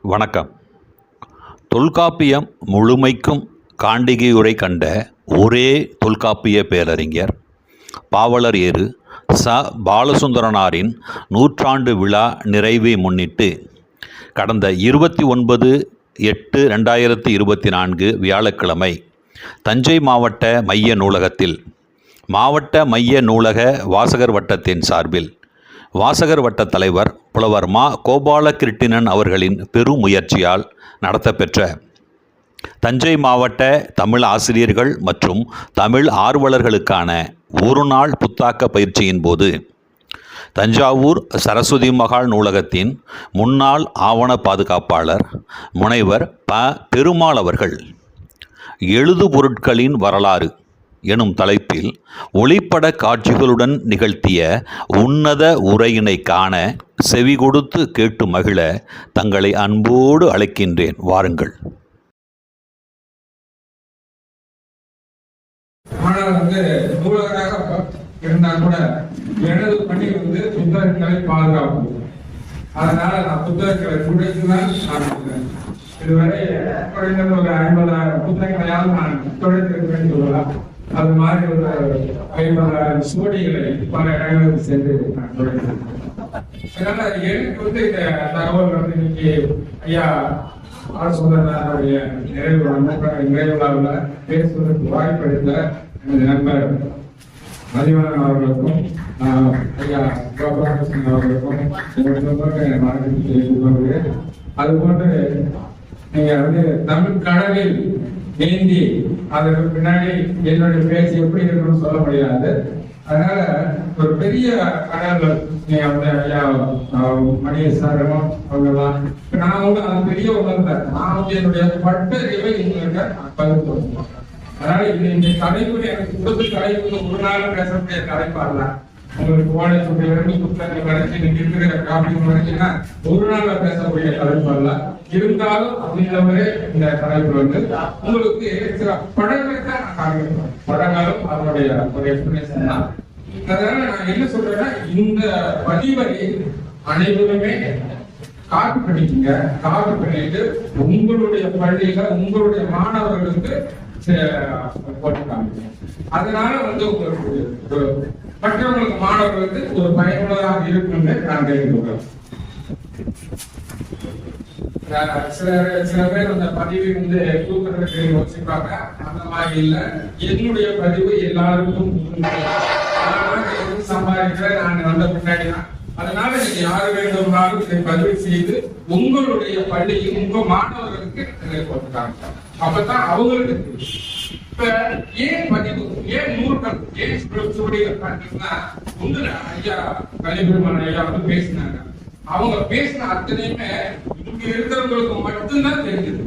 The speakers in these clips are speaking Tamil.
வணக்கம். தொல்காப்பியம் முழுமைக்கும் காண்டிகையுரை கண்ட ஒரே தொல்காப்பிய பேரறிஞர் பாவலர் ஏறு ச. பாலசுந்தரனாரின் நூற்றாண்டு விழா நிறைவை முன்னிட்டு கடந்த 29/8/2024 வியாழக்கிழமை தஞ்சை மாவட்ட மைய நூலகத்தில் மாவட்ட மைய நூலக வாசகர் வட்டத்தின் சார்பில் வாசகர் வட்ட தலைவர் புலவர் மா. கோபாலகிருட்டிணன் அவர்களின் பெருமுயற்சியால் நடத்தப்பெற்ற தஞ்சை மாவட்ட தமிழ் ஆசிரியர்கள் மற்றும் தமிழ் ஆர்வலர்களுக்கான ஒரு நாள் புத்தாக்க பயிற்சியின் போது தஞ்சாவூர் சரஸ்வதி மகால் நூலகத்தின் முன்னாள் ஆவண பாதுகாப்பாளர் முனைவர் ப. பெருமாள் அவர்கள் எழுதுபொருட்களின் வரலாறு எனும் தலைப்பில் ஒளிப்பட காட்சிகளுடன் நிகழ்த்திய உன்னத உரையினை காண செவி கொடுத்து கேட்டு மகிழ தங்களை அன்போடு அழைக்கின்றேன். வாருங்கள். நூலகராக இருந்தால் கூட எனது பணி புத்தகங்களை பாதுகாப்பு. அதனால நான் புத்தகங்களை துடைத்துதான் நான் இதுவரை குறைந்தது ஒரு 50,000 புத்தகங்களையாவது நான் துடைத்திருக்கிறேன் சொல்லலாம். அது மாதிரி ஒரு 50,000 சுவடிகளை பல இடங்களுக்கு சென்று நான் துடைத்திருக்கிறேன். அதனால எனக்கு இந்த தகவல் இன்னைக்கு ஐயா ஆலோசனைய நிறைவு விழாவில் பேசுவதற்கு வாய்ப்பளித்த எனது நண்பர் மதிவணன் அவர்களுக்கும் ஐயா கோபாலகிருஷ்ணன் அவர்களுக்கும் வணக்கம் தெரிவித்துக் கொள்கிறேன். அதுபோன்று நீங்க தமிழ் கடலில் நீந்தி அதற்கு பின்னாடி என்னுடைய பேச்சு எப்படி இருக்குன்னு சொல்ல முடியாது. அதனால ஒரு பெரிய கடல்கள் நீங்க ஐயா மணியசாரமும் அவங்கெல்லாம் நான் அது பெரிய உணர்ந்தேன். நான் என்னுடைய பட்டறிவை உங்களுக்கு பகிர்ந்து. அதனால இந்த தலைப்பு எனக்கு கொடுத்து தலைப்பு ஒரு நாள் பேசக்கூடிய தலைப்பாடல. உங்களுக்கு ஓடக்கூடிய 2 புத்தகங்கள் கிடைச்சி நீங்க இருக்கிற காப்பி கிடைச்சுன்னா ஒரு நாள் பேசக்கூடிய தலைப்பாடல. இருந்தாலும் அப்படின்றவரே இந்த தலைப்பு உங்களுக்கு சில படங்களை தான் நான் காண்பிக்கிறேன். படங்களும் அதனுடைய ஒரு எக்ஸ்பிளனேஷன் தான். அதனால நான் என்ன சொல்றேன்னா, இந்த பதிவை அனைவருமே காப்பி பண்ணிக்கங்க. காப்பி பண்ணிட்டு உங்களுடைய பள்ளியில உங்களுடைய மாணவர்களுக்கு போட்டு காமிங்க. அதனால உங்களுக்கு மற்றவங்களுக்கு மாணவர்களுக்கு ஒரு பயனுள்ளதாக இருக்குன்னு நான் கேட்டுக்கொள்கிறேன். சில பேர் அந்த பதிவை தூக்கிறதுக்கு யோசிப்பாங்க. அந்த மாதிரி இல்ல, என்னுடைய பதிவு எல்லாருக்கும் சம்பாதிக்கிறேன் நான் வந்த பின்னாடி தான். அதனால நீங்க யாரு வேண்டுமானாலும் இதை பதிவு செய்து உங்களுடைய பள்ளியில் உங்க மாணவர்களுக்கு போட்டுக்காங்க. அப்பதான் அவங்களுக்கு இப்ப ஏன் பதிவு, ஏன் நூல்கள், ஏன் சுவடிகள் பார்த்தீங்கன்னா ஐயா கலிபெருமான் ஐயா பேசினாங்க. அவங்க பேசின அத்தனையுமே இங்க இருக்கிறவங்களுக்கு மட்டும்தான் தெரிஞ்சது.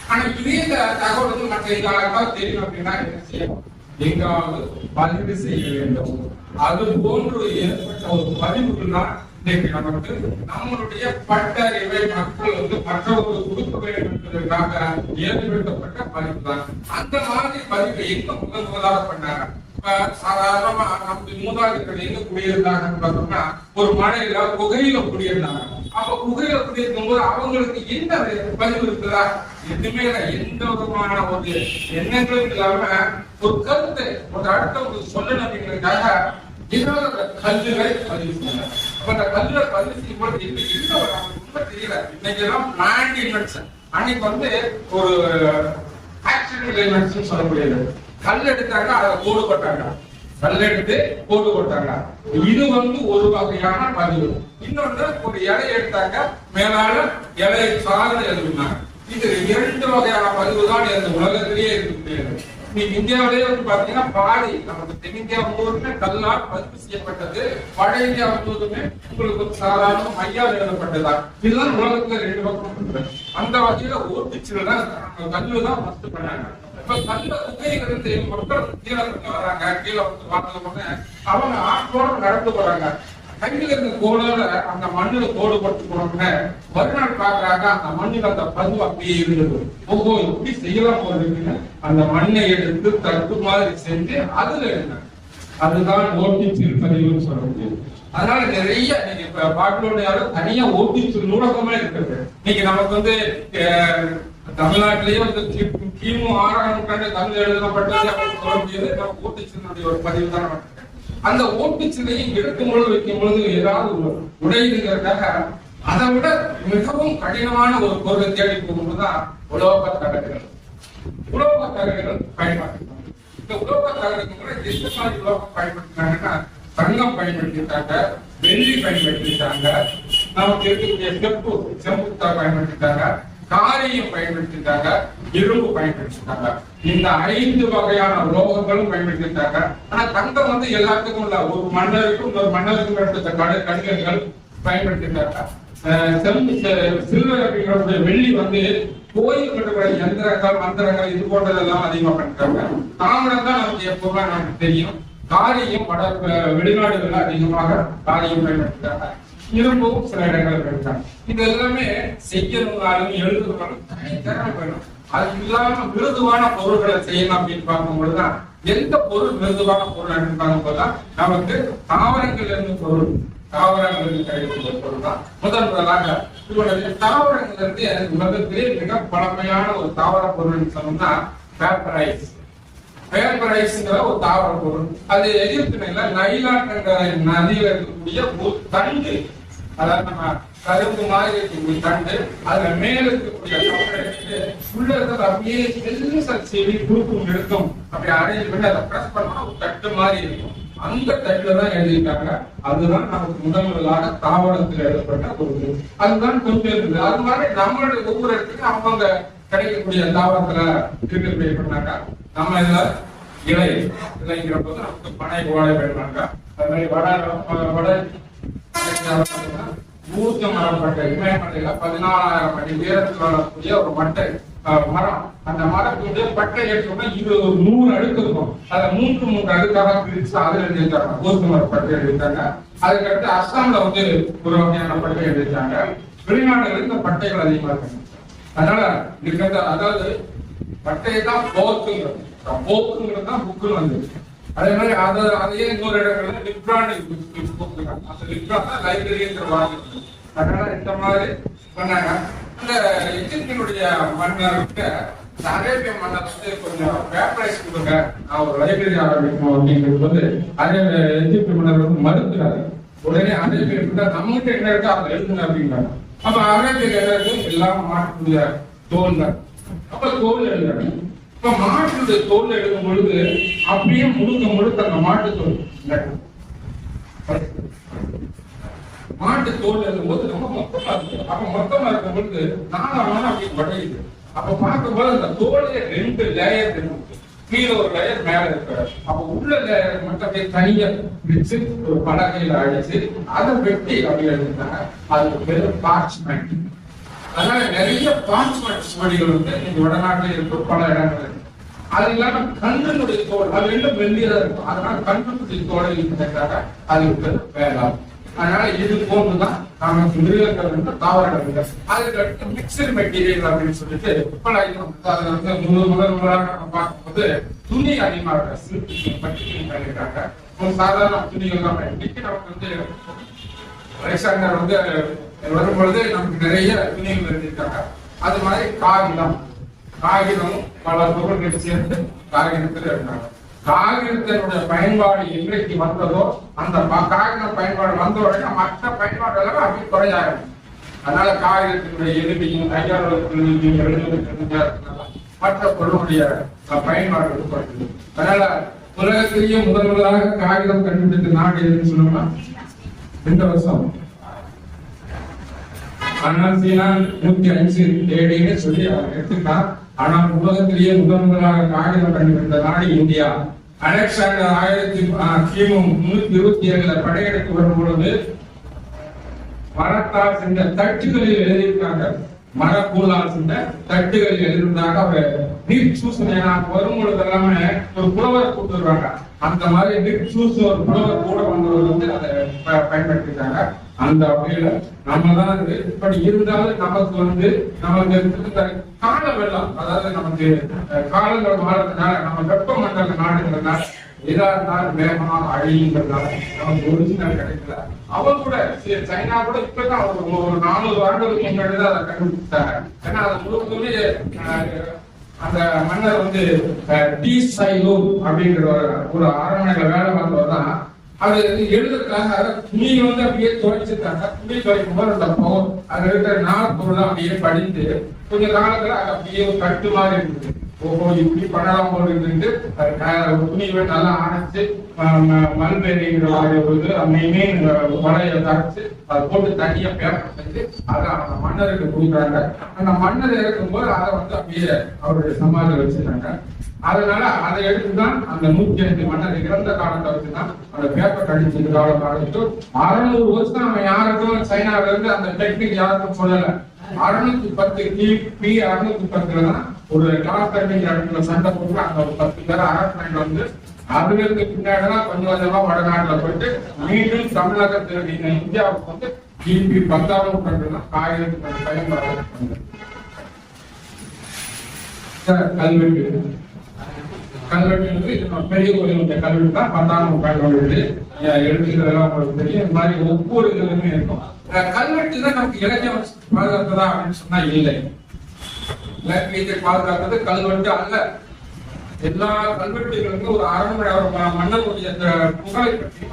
ஆனா இதே தகவல் மற்ற எங்காவது தெரியும் அப்படின்னா என்ன செய்யணும்? எங்காவது பதிவு செய்ய வேண்டும். அது போன்று ஏற்பட்ட ஒரு பதிவுகள் தான் இன்றைக்கு நமக்கு நம்மளுடைய பட்டறிவை மக்கள் மற்றவர்களுக்கு கொடுக்க வேண்டும் என்பதற்காக ஏற்படுத்தப்பட்ட பதிவு தான். அந்த மாதிரி பதிவை எங்க முதலாக பண்ணாங்க. சாதாரணமா நமக்கு மூதாதையர்கள் எங்க குடியிருந்தாங்கன்னு பார்த்தோம்னா ஒரு மலையில குகையில குடியிருந்தாங்க. அப்ப குகையில குடியிருக்கும் போது அவங்களுக்கு என்ன பதிவு இருக்குதா? எதுவுமே எந்த விதமான ஒரு எண்ணங்களும் இல்லாம ஒரு கருத்தை ஒரு அடுத்தவங்களுக்கு சொல்லணும் அப்படிங்கிறதுக்காக ஏதாவது கல்லுகளை பதிவு செய்யல. அப்ப அந்த கல்லுகளை பதிவு செய்யும் போது என்ன உண்மை தெரியல. இன்னைக்கு எல்லாம் பிளான்ட் இன்வென்ஷன், அன்னைக்கு ஒரு ஆக்சிடென்டல் இன்வென்ஷன் சொல்ல முடியாது. கல் எடுத்தாங்க, அதை கோடு போட்டாங்க. கல் எடுத்து கோடு போட்டாங்க. இது ஒரு வகையான பதிவு. இன்னொன்று ஒரு இலை எடுத்தாங்க, மேலால இலையை சார்ந்து எழுதினாங்க. இது 2 வகையான பதிவு தான் இந்த உலகத்திலேயே இருக்கக்கூடியது. நீங்க இந்தியாவிலேயே பாத்தீங்கன்னா பாதி நமக்கு தென்னிந்தியா முழுவதுமே கல்லால் பதிவு செய்யப்பட்டது. வட இந்தியா முழுவதுமே உங்களுக்கு சாதாரண மையால் எழுதப்பட்டதுதான். இதுதான் உலகத்துல 2 பக்கம். அந்த வகையில ஓட்டுச்சில் தான் கல்லு தான் ஃபர்ஸ்ட் பண்ணாங்க. இப்ப கல்ல குகையிலிருந்து மக்கள் கீழே வர்றாங்க. கீழே பார்த்தது அவங்க ஆற்றோட நடந்து போறாங்க. கையில இருந்த கோடோட அந்த மண்ணுல கோடு போட்டு போனோம்னா மறுநாள் பாக்குறாங்க அந்த மண்ணில் அந்த பதிவு அப்படியே இருந்தது. ஒவ்வொரு எப்படி செய்யலாம் போறதுன்னு அந்த மண்ணை எடுத்து தட்டு மாதிரி செஞ்சு அதுல இருந்தாங்க. அதுதான் ஓட்டிச்சில் பதிவுன்னு சொல்ல முடியும். அதனால நிறைய நீங்க பாட்டுடைய தனியா ஓட்டு நூலகமே இருக்குது. இன்னைக்கு நமக்கு வந்து தமிழ்நாட்டிலேயே வந்து கிமு 6ஆம் நூற்றாண்டு தமிழ் எழுதப்பட்டது சொல்ல முடியாது. நம்ம ஓட்டுச்சினுடைய ஒரு பதிவு தான் நமக்கு. அந்த ஓட்டுச்சிலையை எடுக்கும் பொழுது வைக்கும் பொழுது ஏதாவது உடையுதுங்கிறதுக்காக அதை விட மிகவும் கடினமான ஒரு பொருளை தேடி போகும்போதுதான் உலோக தகடுகள். உலோக தகடுகள் பயன்படுத்தினாங்க. இந்த உலோக தகடுகள் எந்த மாதிரி உலோகம் பயன்படுத்தினாங்கன்னா தங்கம் பயன்படுத்திட்டாங்க, வெள்ளி பயன்படுத்திட்டாங்க, நமக்கு இருக்கக்கூடிய செம்புத்தா பயன்படுத்திட்டாங்க, காரியம் பயன்படுத்திட்டாங்க, இரும்பு பயன்படுத்திட்டாங்க. இந்த 5 வகையான உலோகங்களும் பயன்படுத்திட்டாங்க. ஆனா தங்கம் வந்து எல்லாத்துக்கும் இல்ல, ஒரு மன்னருக்கும் ஒரு மன்னருக்கும் எடுத்த கடிதங்கள் பயன்படுத்திட்டாங்க. சில்வர் அப்படிங்கிற வெள்ளி வந்து கோயில் கட்டுற எந்திரங்கள் மந்திரங்கள் இது போன்றதெல்லாம் அதிகமா பண்ணிட்டாங்க. தாமிரம் தான் நமக்கு எப்பவுமே நமக்கு தெரியும். காரியம் வெளிநாடுகள்ல அதிகமாக காரியம் பயன்படுத்திட்டாங்க. இரும்பும் சில இடங்களை பயன்படுத்தாங்க. இது எல்லாமே செய்யணும்னாலும் எழுதுனாலும் தனித்தரம் வேணும். அது இல்லாம மிருதுவான பொருட்களை செய்யணும் அப்படின்னு பார்க்கும்போதுதான் எந்த பொருள் மிருதுவான பொருள் அப்படின்னு பார்க்கும்போதுதான் நமக்கு தாவரங்கள் இருந்து பொருள், தாவரங்களுக்கு கிடைக்கிற பொருள் தான் முதலாக. இவருடைய தாவரங்கள் இருந்து உலகத்திலே மிக பழமையான ஒரு தாவர பொருள்னு சொன்னோம்னா பேப்பரைஸ். பேப்பரைஸ்ங்கிற ஒரு தாவர பொருள். அது எகிப்துல நைலான் என்ற நதியில இருக்கக்கூடிய ஒரு தண்டு, அதாவது நம்ம கரும்பு மாதிரி இருக்கக்கூடிய தண்டு, அதுல மேல இருக்கக்கூடிய உள்ள இருக்கிறது அப்படியே செவி குறுக்கும் எடுக்கும். அப்படி அரைஞ்சு பண்ணி அதை பிரஸ் பண்ணா ஒரு தட்டு மாதிரி இருக்கும். அந்த தட்டுல தான் எழுதிட்டாங்க. அதுதான் நமக்கு முதலாக தாவரத்தில் எழுதப்பட்ட ஒரு, அதுதான் கொஞ்சம் இருக்குது. அது மாதிரி நம்மளுடைய ஒவ்வொரு இடத்துக்கும் அவங்க கிடைக்கக்கூடிய தாவரத்துல இருக்கிற பண்ணாங்க. நம்ம இதுல இலைங்கிற போது நமக்கு பனை ஓலை வேணுமாங்க. அது மாதிரி வட ஊர்ஜ மரப்பட்டை இமயமலையில 14,000 அடி உயரத்தில் வரக்கூடிய ஒரு மட்டை மரம். அந்த மரத்துடைய பட்டை ஏற்றோம்னா இது ஒரு 100 அடுக்கு இருக்கும். அதை 3 அடுக்காக பிரிச்சு அதுல எழுதிட்டாங்க. ஊர்ஜ மரப்பட்டை எழுதிட்டாங்க. அதுக்கடுத்து அஸ்ஸாம்ல வந்து ஒரு வகையான பட்டை எழுதிட்டாங்க. வெளிநாடுகளில் இந்த பட்டைகள் அதிகமா இருக்காங்க. அதனால இருக்கிறது, அதாவது பட்டையை தான் போக்குங்கிறது தான் புக்குன்னு வந்து. அதே மாதிரி அதையே இன்னொரு இடங்கள்ல லிப்ரான் அந்த லிப்ரான் தான் லைப்ரரிங்கிற வாங்க. அதனால இந்த மாதிரி பண்ணாங்க. இந்த எஜிப்தினுடைய மன்னர்கிட்ட அரேபிய மன்னர் வந்து கொஞ்சம் பேப்பரைஸ் கொடுங்க, நான் ஒரு லைப்ரரி ஆரம்பிக்கணும் அப்படிங்கிறது வந்து அதே எஜிப்தி மன்னர் வந்து மறுக்கிறாரு. உடனே அரேபிய நம்மகிட்ட என்ன இருக்கோ அதை எழுதுங்க அப்படிங்கிறாங்க. அப்ப அரேபிய என்ன இருக்கு, எல்லாம் மாட்டுடைய தோல் தான். அப்ப தோல் எழுதுறாங்க. இப்ப மாட்டுடைய தோல் எழுதும் பொழுது அப்படியே முழுக்க அந்த மாட்டு தோல், மாட்டு தோல் எழுதும் போது ரொம்ப மொத்தமா இருக்கு. அப்ப மொத்தமா இருக்கும் பொழுது நானும் அப்படி உடையுது. அப்ப பார்க்கும்போது அந்த தோலைய 2 லேயர் இருக்கு. கீழே ஒரு லேயர் மேல இருக்கு. அப்ப உள்ள லேயர் மட்டும் அப்படியே தனியா பிரிச்சு ஒரு பலகையில அடிச்சு அதை வெட்டி அப்படி எழுதுனாங்க. அது பேரு பார்ச்மெண்ட். அதனால நிறைய பார்ச்மெண்ட் சுவடிகள் வந்து இந்த வடநாட்டில் இருக்கும் பல இடங்கள் இருக்கு. அது இல்லாம கண்ணுடைய தோல் அது 2 மெல்லியதா இருக்கும். அதனால கண்ணுடைய தோலை இருக்கிறதுக்காக அது பேர் வேளாண். அதனால இது போன்றுதான் நமக்கு மிருகங்கள் வந்து தாவரங்கள். அதுக்கு அடுத்து மிக்சர் மெட்டீரியல் அப்படின்னு சொல்லிட்டு அதுல வந்து முதலாக நம்ம பார்க்கும்போது துணி அதிகமாக பண்ணிருக்காங்க. சாதாரண துணிகள் தான் இன்னைக்கு நமக்கு வந்து அலெக்சாண்டர் வந்து வரும்பொழுது நமக்கு நிறைய துணிகள் எழுதியிருக்காங்க. அது மாதிரி காகிதம் பல பொருட்கள் சேர்ந்து காகிதத்தில் இருந்தாங்க. காகிதத்தினுடைய பயன்பாடு என்றைக்கு வந்ததோ அந்த காகித பயன்பாடு வந்த உடனே மற்ற பயன்பாடு எல்லாம் அப்படி குறையாகும். அதனால காகிதத்தினுடைய எளிமையும் கையாளுவதற்கு மற்ற பொருளுடைய பயன்பாடு ஏற்படுது. அதனால உலகத்திலேயே முதலாக காகிதம் கண்டுபிடித்த நாடு எதுன்னு சொன்னோம்னா இந்த வருஷம் 105 AD சொல்லி அவர் எடுத்துட்டார். ஆனால் உலகத்திலேயே முதலாக காகிதம் கண்டுபிடித்த நாடு இந்தியா. அலெக்சாண்டர் கிமு 327 படையெடுத்து வரும் பொழுது மரத்தால் சென்ற தட்டுகளில் எழுதியிருக்காங்க. மரக்கூழால் சென்ற தட்டுகளில் எழுதியிருந்தாங்க. அவர் நீர் சூசனை வரும் பொழுது எல்லாமே ஒரு புலவரை கூட்டு வருவாங்க. அந்த மாதிரி நீர் சூச ஒரு புலவர் கூட வந்தவர் வந்து அதை பயன்படுத்திட்டாங்க. அந்த வகையில நம்ம தான் இப்படி இருந்தாலும் நமக்கு வந்து நமக்கு கால வெள்ளம், அதாவது நமக்கு காலங்கள் மாறதுனால நம்ம வெப்பமண்டல நாடுங்கிறதுனால எதா இருந்தாலும் வேகமாக அழியுங்கிறதால நமக்கு ஒரிஜினல் கிடைக்கல. அவங்க கூட சைனா கூட இப்பதான் ஒரு 400 ஆண்டுகளுக்கு முன்னாடி தான் அதை கண்டுபிடிச்சாங்க. ஏன்னா அது முழுவதுமே அந்த மன்னர் வந்து டி சைலூன் அப்படிங்கிற ஒரு அரண்மனையில வேலை பார்த்தவர் தான் அது எழுதுறதுக்காக துணி வந்து அப்படியே துவைச்சிருக்காங்க. துணி துவைக்கும் போது அந்த அது இருக்கிற நாற்பொருள் அப்படியே படிந்து கொஞ்ச காலத்துல அது அப்படியே ஒரு கட்டு மாதிரி இருந்தது. ஓஹோ இப்படி பண்ணலாம் போல இருந்து துணிவை நல்லா அணைச்சு மல்பெரிங்கிற மீன் வலையை தரைச்சு அதை போட்டு தனியா பேப்பர் செஞ்சு அதை அந்த மன்னருக்கு கொடுக்குறாங்க. அந்த மன்னர் இருக்கும்போது அதை வந்து அப்படியே அவருடைய சமாதியில் வச்சிருக்காங்க. அதனால அதை எடுத்துதான் அந்த 105 மன்னர் இறந்த காலத்தை வச்சுதான் அந்த பேப்பர் கடிச்சது காலம் ஆரம்பிச்சு 600 வருஷம் அவன் யாருக்கும் சைனாவில இருந்து அந்த டெக்னிக் யாருக்கும் சொல்லல. 610 கிபி 610 தான் ஒரு கிளாஸ் இடத்துல சண்டை போட்டு அந்த ஒரு 10 பேர் அரசு வந்து அதுல இருந்து பின்னாடிதான் கொஞ்சம் கொஞ்சமா வடநாட்டுல போயிட்டு மீண்டும் தமிழகத்தில் இந்தியாவுக்கு வந்து கிபி 10ஆம் நூற்றாண்டுலாம் காகிதத்துக்கு பயன்பாடு கல்வெட்டு பெரிய கோயிலுடைய கல்வெட்டு தான் 10ஆம் நூற்றாண்டு எழுத்துக்கிறதெல்லாம் உங்களுக்கு தெரியும். இந்த மாதிரி ஒவ்வொரு இதுலயுமே இருக்கும். கல்வெட்டு தான் நமக்கு இலக்கியம் பாதுகாத்ததா அப்படின்னு சொன்னா இல்லை. இலக்கியத்தை பாதுகாத்தது கல்வெட்டு அல்ல. எல்லா கல்வெட்டுகளுக்கும் ஒரு அரண்மனை மன்னனுடைய புகழை பற்றி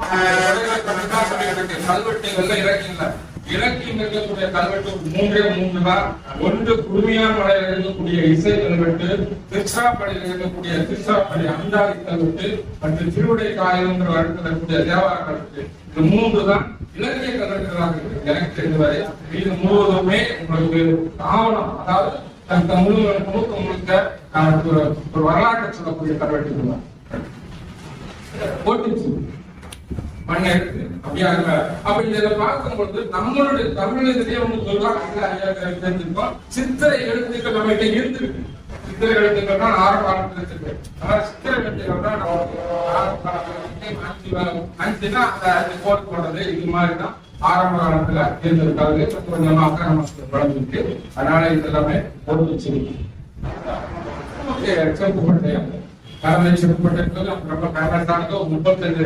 கல்வெட்டுகள்ல இலக்கியம் இலக்கியம் இருக்கக்கூடிய கல்வெட்டு 3 தான். ஒன்று குடுமையான் மலையில் இருக்கக்கூடிய இசை கல்வெட்டு, திருச்சிராப்பள்ளியில் இருக்கக்கூடிய திருச்சிராப்பள்ளி அந்தாதி கல்வெட்டு மற்றும் திருவிடை காயங்கிற இருக்கக்கூடிய தேவார கல்வெட்டு. இது 3 தான் இலக்கிய கல்வெட்டுகளாக இருக்கு. எனக்கு தெரிந்தவரை இது முழுவதுமே உங்களுக்கு ஆவணம், அதாவது முழுக்க ஒரு வரலாற்று சொல்லக்கூடிய கல்வெட்டுகள் தான். போட்டுச்சு மண்ணை எடுத்து அப்படியா அப்ப இதை பார்க்கும்பொழுது நம்மளுடைய தமிழகத்திலேயே ஒண்ணு சொல்றாங்க தெரிஞ்சிருக்கோம். சித்திரை எழுத்துக்கள் நம்ம கிட்ட இருந்திருக்கு. சித்திரை எழுத்துக்கள் தான் ஆரம்ப காலத்துல இருக்கு. ஆனா சித்திரை எழுத்துக்கள் தான் அஞ்சுனா அந்த கோட் போடுறது இது மாதிரிதான் ஆரம்ப காலத்துல இருந்திருக்காது. கொஞ்சமா அக்கிரமத்தில் வளர்ந்துருக்கு. அதனால இது எல்லாமே பொறுத்து செப்புப்பட்டயம் செப்புப்பட்டது ரொம்ப ஃபேமஸானது. 35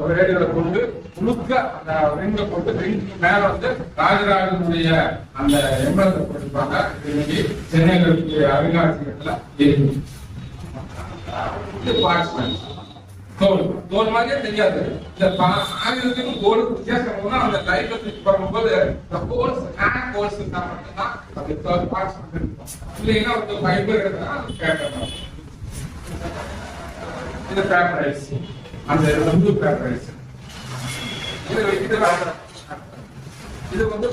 ரேடுகளை கொண்டு முழுக்க அந்த ரிங்க போட்டு ரிங்க்கு மேல வந்து ராஜராஜனுடைய அந்த எம்பளத்தை போட்டிருப்பாங்க. இன்னைக்கு சென்னையில் இருக்கக்கூடிய அருங்காட்சியகத்துல இருக்கு. தோல் மாதிரியே தெரியாது. இந்த ஆயுதத்துக்கும் கோலுக்கு வித்தியாசம் அந்த லைஃப்ல தூக்கி பார்க்கும்போது மட்டும்தான் அது பார்ட்ஸ் இருக்கும். இல்லைன்னா ஒரு ஃபைபர் இருந்தா பேப்பர் இது பேப்பரைஸ் அந்த வந்து பேப்பரைஸ் இது வந்து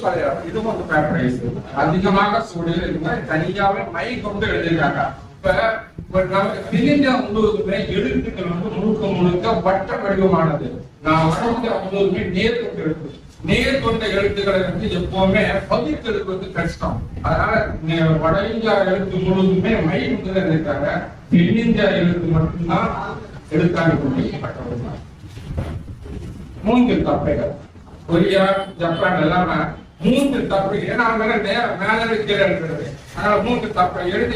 இதுவும் வந்து பேப்பரைஸ் அதிகமாக சூழல் இருந்தா தனியாவே மை கொண்டு எழுதியிருக்காங்க. இப்ப நமக்கு தெளிஞ்சா முழுவதுமே எழுத்துக்கள் வந்து முழுக்க வட்ட வடிவமானது. நான் வடஞ்ச முழுவதுமே நேர் கொண்டு இருக்கு. நேர் கொண்ட எழுத்துக்களை வந்து எப்பவுமே பதிக்கிறது வந்து கஷ்டம். அதனால வட இந்தியா எழுத்து முழுவதுமே மை கொண்டு எழுதியிருக்காங்க. தென்னிந்தியா எழுத்து மட்டும்தான் எழுத்தாணி கொண்டு பட்டவர்கள். 3 தப்பைகள் கொரியா ஜப்பான் எல்லாமே 3 தப்பு. ஏன்னா அவங்க மேல கீழே எழுதுறது. அதனால 3 தப்பை எழுதி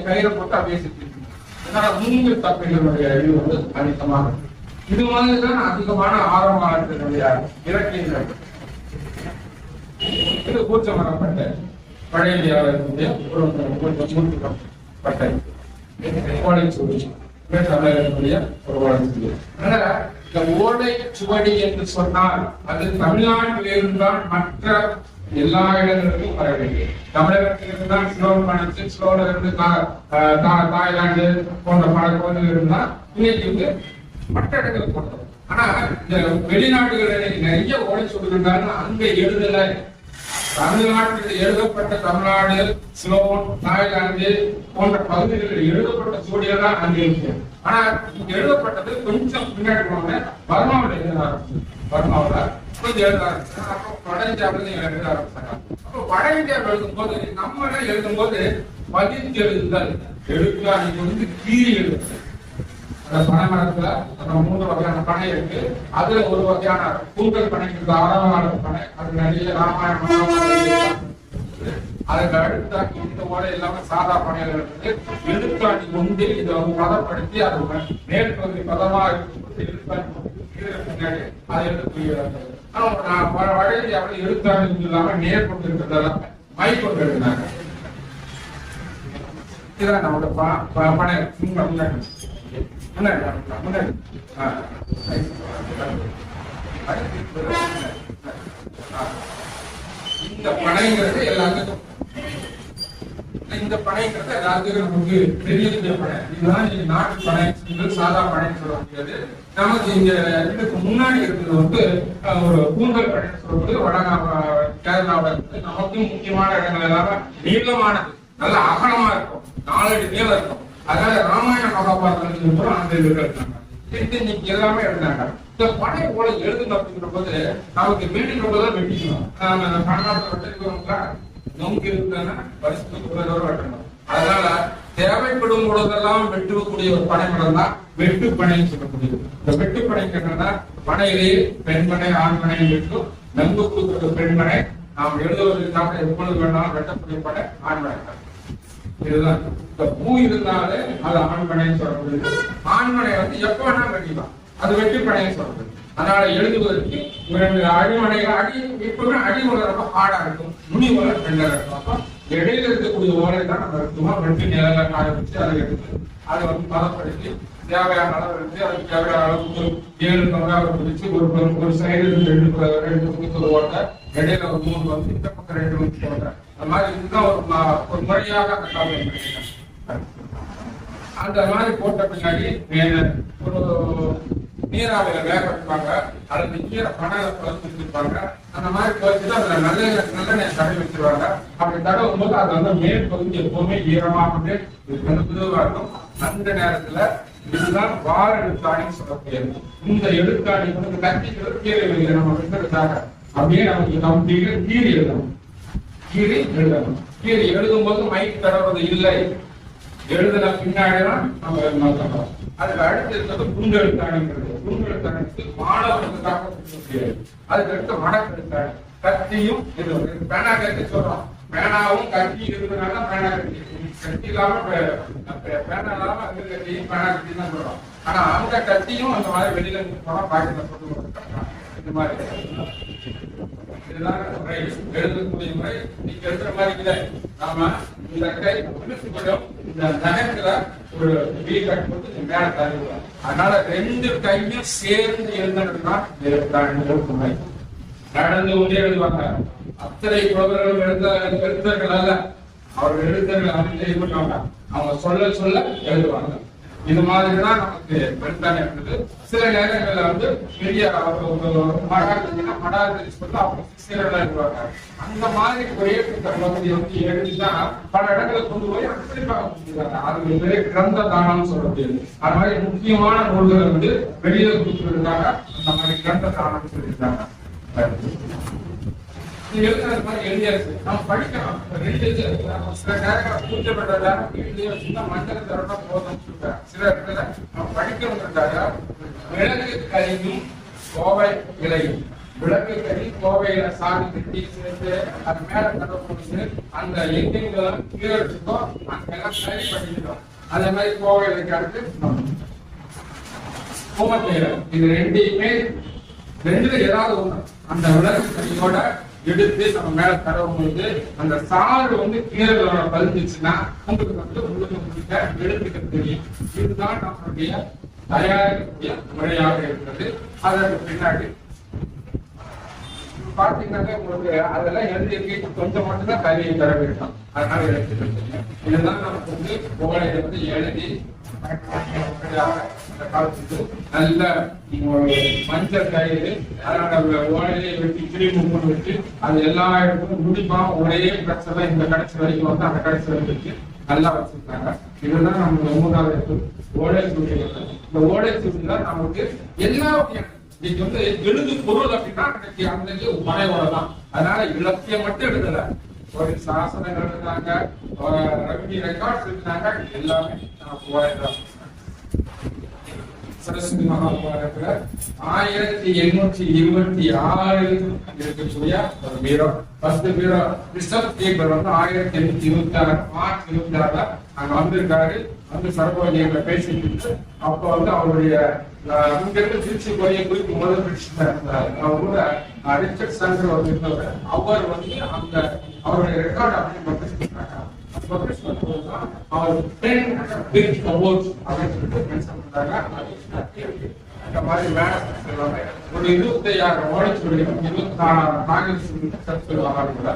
கையில போட்டு அப்படியே சுற்றி. அதனால 3 தப்பைகளுடைய இது வந்து அதிகமாக இது மாதிரிதான் அதிகமான ஆரம்ப காலத்தினுடைய இலக்கியங்கள். இது கூச்சமரப்பட்ட பழைய இந்தியாவினுடைய ஒரு பட்டை ஓலைச்சுவடி தமிழகத்தினுடைய ஒரு ஓலைச்சுவடி. அதனால இந்த ஓலைச்சுவடி என்று சொன்னால் அது தமிழ்நாட்டில் இருந்தால் மற்ற எல்லா இடங்களுக்கும் வர வேண்டும். தமிழகத்திலிருந்து தான் சிலோன் பணத்து சிலோல இருந்து தாய்லாந்து போன்ற பல கோயில்கள் இருந்தா இன்னைக்கு வந்து மற்ற இடங்களுக்கு போட்டோம். ஆனா இந்த வெளிநாடுகளில் நிறைய ஓலைச்சுவடிகள் அங்க எழுதல. தமிழ்நாட்டில் எழுதப்பட்ட தமிழ்நாடு சிலோன் தாய்லாந்து போன்ற பகுதிகளில் எழுதப்பட்ட சுவடிகள் தான் அங்கே இருக்கு. ஆனா இங்க எழுதப்பட்டது கொஞ்சம் பின்னாடி போன பர்மாவில் எழுத ஆரம்பிச்சு. பர்மாவில் கொஞ்சம் எழுத ஆரம்பிச்சாங்க. அப்புறம் வட இந்தியாவில எழுத ஆரம்பிச்சாங்க. அப்புறம் வட இந்தியாவில் எழுதும் போது நம்ம எழுதும் போது பதித்து எழுதுதல் எழுத்து அன்னைக்கு வந்து கீறி எழுதுறது. அந்த பனை மரத்துல 3 வகையான பனை இருக்கு. அதுல ஒரு வகையான கூந்தல் பனை இருக்கு. 6ஆம் காலத்து பனை. அது நிறைய ராமாயணம் அதுக்கு அடுத்த இந்த ஓலை எல்லாமே சாதா பனையில இருந்து எழுத்தாணி கொண்டு இதை வந்து பதப்படுத்தி அது மேற்பகுதி பதமா இருக்கும்போது எழுத்தாணி பின்னாடி அதை எடுத்து வழி அப்படி எழுத்தாணி இல்லாம நேர் கொண்டு இருக்கிறதெல்லாம் மை கொண்டு இருந்தாங்க. இதான் நம்மளோட பனை முன்னாடி இந்த பனைங்கிறது எல்லாத்துக்கும் நமக்கு பெரிய பனை. இதுதான் நீங்க நாட்டு பனை, சாதா பனைன்னு சொல்ல முடியாது. நமக்கு இங்க இதுக்கு முன்னாடி இருக்கிறது வந்து ஒரு கூந்தல் பனைன்னு சொல்லக்கூடிய வட கேரளாவோட இருக்குது. நமக்கும் முக்கியமான இடங்கள் எல்லாமே நீளமானது, நல்ல அகலமா இருக்கும், 4 அடி நீளம் இருக்கும். அதனால ராமாயண மகாபாரதம் அந்த இது இருக்காங்க. இன்னைக்கு எல்லாமே இருந்தாங்க. இந்த பனை ஓலை எழுதுங்க அப்படிங்கிற போது நமக்கு மீண்டும் தான் வெட்டிக்கணும். நோக்கி இருந்தாங்கன்னா வெட்டணும். அதனால தேவைப்படும் பொழுதெல்லாம் வெட்டுவக்கூடிய ஒரு பனைமரம் தான் வெட்டு பனைன்னு சொல்லக்கூடியது. இந்த வெட்டு பனைக்கு என்னன்னா பனையிலேயே பெண்மனை ஆண்மனை வெட்டும், நம்பு கொடுக்கிற பெண்மனை நாம் எழுதுவதற்காக எப்பொழுது வேணாலும் வெட்டக்கூடிய பனை ஆண்மனை. இதுதான் இந்த பூ இருந்தாலே அது ஆண்மனைன்னு சொல்லக்கூடியது. ஆண்மனை வந்து எப்ப வேணா வெட்டிக்கலாம், அது வெட்டு பனைன்னு சொல்றது. அதனால எழுதுவதற்கு 2 அடிமனைகள் அடி எப்பவுமே அடிமலை ரொம்ப ஹார்டா இருக்கும், நுனி ஓலை பெண்ணா இருக்கும். அப்ப இடையில இருக்கக்கூடிய ஓலை தான் நம்ம இருக்குமா வெட்டி நிலையில காய வச்சு அதை எடுத்து அதை வந்து பதப்படுத்தி தேவையான அளவு இருந்து அதுக்கு தேவையான அளவுக்கு 7 பங்காக பிடிச்சு ஒரு சைடு 2 ஓட்ட, இடையில ஒரு 3 வந்து இந்த பக்கம் 2 வந்து ஓட்ட. அந்த மாதிரி இதுதான் ஒரு முறையாக அந்த காவியம். அந்த மாதிரி போட்ட பின்னாடி ஒரு நீராவில வேக வைப்பாங்க, அல்லது ஈர பனையில குழம்பு வச்சிருப்பாங்க. அந்த மாதிரி குழச்சிட்டு அதுல நல்லெண்ணெய் தடவி வச்சிருவாங்க. அப்படி தடவும் போது அது வந்து மேல் பகுதி எப்பவுமே ஈரமாக புதுவா இருக்கும். அந்த நேரத்துல இதுதான் வார எழுத்தாணின்னு சொல்லக்கூடியது. இந்த எழுத்தாணி வந்து கத்திக்கிறது கீரை வெளியில நம்ம விட்டுறதுக்காக அப்படியே நமக்கு கீரி எழுதணும். கீரி எழுதணும். கீரி எழுதும் போது மைக் தடவுறது இல்லை, எழுதுன பின்னாடிதான் நம்ம மாற்றணும். அதுக்கு அடுத்து இருக்கிறது குண்டு எழுத்தாணிங்கிறது. குண்டு எழுத்தாணிக்கு மாணவர்களுக்காக முடியாது. அதுக்கு அடுத்து மடக்கெழுத்தாணி, கத்தியும் இது பேனா கத்தி சொல்றோம். பேனாவும் கத்தி இருக்கிறதுனால பேனா கத்தி, கத்தி இல்லாம பேனா இல்லாம அந்த கத்தியும் பேனா கத்தி தான் சொல்றோம். ஆனா அந்த கத்தியும் அந்த மாதிரி வெளியில போனா பாக்கெட்ல போட்டு இந்த மாதிரி இதுதான் முறை, எழுதக்கூடிய முறை. நீங்க எழுதுற மாதிரி இல்லை. நாம இந்த கை இந்த நகத்துல ஒரு வீ கட் போட்டு மேல தருவோம். அதனால 2 கையும் சேர்ந்து எழுதுனா நடந்து கொண்டே எழுதுவாங்க. அத்தனை புலவர்கள் எழுத்தர்கள் அல்ல, அவர்கள் எழுத்தர்கள் அமைந்து பண்ணுவாங்க. அவங்க சொல்ல சொல்ல எழுதுவாங்க. இது மாதிரிதான் நமக்கு எழுத்தாணி இருந்தது. சில நேரங்கள்ல வந்து பெரிய எழுதுவாங்க. அந்த மாதிரி பகுதியை வந்து எழுதிதான் பல இடங்களுக்கு கொண்டு போய் அப்படி பார்க்க முடியாது. அது பெரிய கிரந்த தானம் சொல்லக்கூடியது. அது மாதிரி முக்கியமான நூல்களை வந்து வெளியில கொடுத்துருக்காங்க. அந்த மாதிரி கிரந்த தானம் சொல்லியிருக்காங்க. எழுதுறது மாதிரி எழுதியாச்சு, நம்ம படிக்கலாம். 2 சில நேரங்கள் கூட்டப்பட்டதாக எழுதிய வச்சுன்னா மஞ்சள் தரட்டா போதும்னு சொல்றாங்க. சில இடத்துல நம்ம படிக்கணுங்கிறதாக மிளகு கறியும் கோவை இலையும், மிளகு கறி கோவையில சாதி கட்டி சேர்த்து அது மேல கடை போட்டு அந்த எங்கெங்கெல்லாம் கீழே இருக்கோ அங்கெல்லாம் சரி பண்ணிட்டோம். அதே மாதிரி கோவை இலைக்கு அடுத்து கோமத்தீரை. இது 2யுமே 2ல ஏதாவது ஒண்ணு அந்த மிளகு கறியோட எடுத்து நம்ம மேல தடவும் போது அந்த சாறு வந்து கீரைகளோட பதிஞ்சிச்சுன்னா உங்களுக்கு எடுத்துக்க தெரியும். இதுதான் நம்மளுடைய தயாரிக்கக்கூடிய முறையாக இருக்கிறது. அதற்கு பின்னாடி பாத்தீங்கன்னா உங்களுக்கு அதெல்லாம் எழுதி கொஞ்சம் மட்டும்தான் கல்வியை தர வேண்டும். அதனால எழுதிட்டு இதுதான் நமக்கு வந்து ஓலையை வந்து எழுதி நல்ல மஞ்சள் கயிறு ஓலையை வெட்டி கிளிமுக்கு வச்சு அது எல்லா இடத்துக்கும் முடிப்பா ஒரே பிரச்சனை இந்த கடைசி வரைக்கும் வந்து அந்த கடைசி வரைக்கும் நல்லா வச்சிருக்காங்க. இதுதான் நம்ம 3வது ஓலை சூழ்நிலை. இந்த ஓலை சூழ்நிலை நமக்கு எல்லா இன்னைக்கு வந்து எழுது பொருள் அப்படின்னா அன்னைக்கு மனையோட தான். அதனால இலக்கியம் மட்டும் எழுதல, ஒரு சாசனங்கள் இருந்தாங்க, ரெவன்யூ ரெக்கார்ட்ஸ் இருந்தாங்க, எல்லாமே நமக்கு ஓலைதான். சரஸ்வதி மகாபாரதத்துல 1826 இருக்கக்கூடிய ஒரு பீரம். ஃபர்ஸ்ட் பீரம் ரிஷப் கீப்பர் வந்து 1826 மார்ச் 26 அங்க வந்திருக்காரு. வந்து சரபோஜியில பேசிட்டு அப்போ வந்து அவருடைய இங்கிருந்து திருச்சி போய் குறிக்கும் போது கூட ரிச்சர்ட் சங்கர் அவர் இருந்தவர். அவர் வந்து அந்த அவருடைய ரெக்கார்ட் அப்படின்னு பப்ளிஷ் பண்றாங்க. பப்ளிஷ் பண்ணும்போதுதான் அவர் 10 big awards அப்படின்னு சொல்லிட்டு மென்ஷன் பண்றாங்க. இந்த மாதிரி வேலை சொல்லுவாங்க. ஒரு 26 ஓலைச்சுவடிகள் 24 காங்கிரஸ் சொல்லுவாங்க.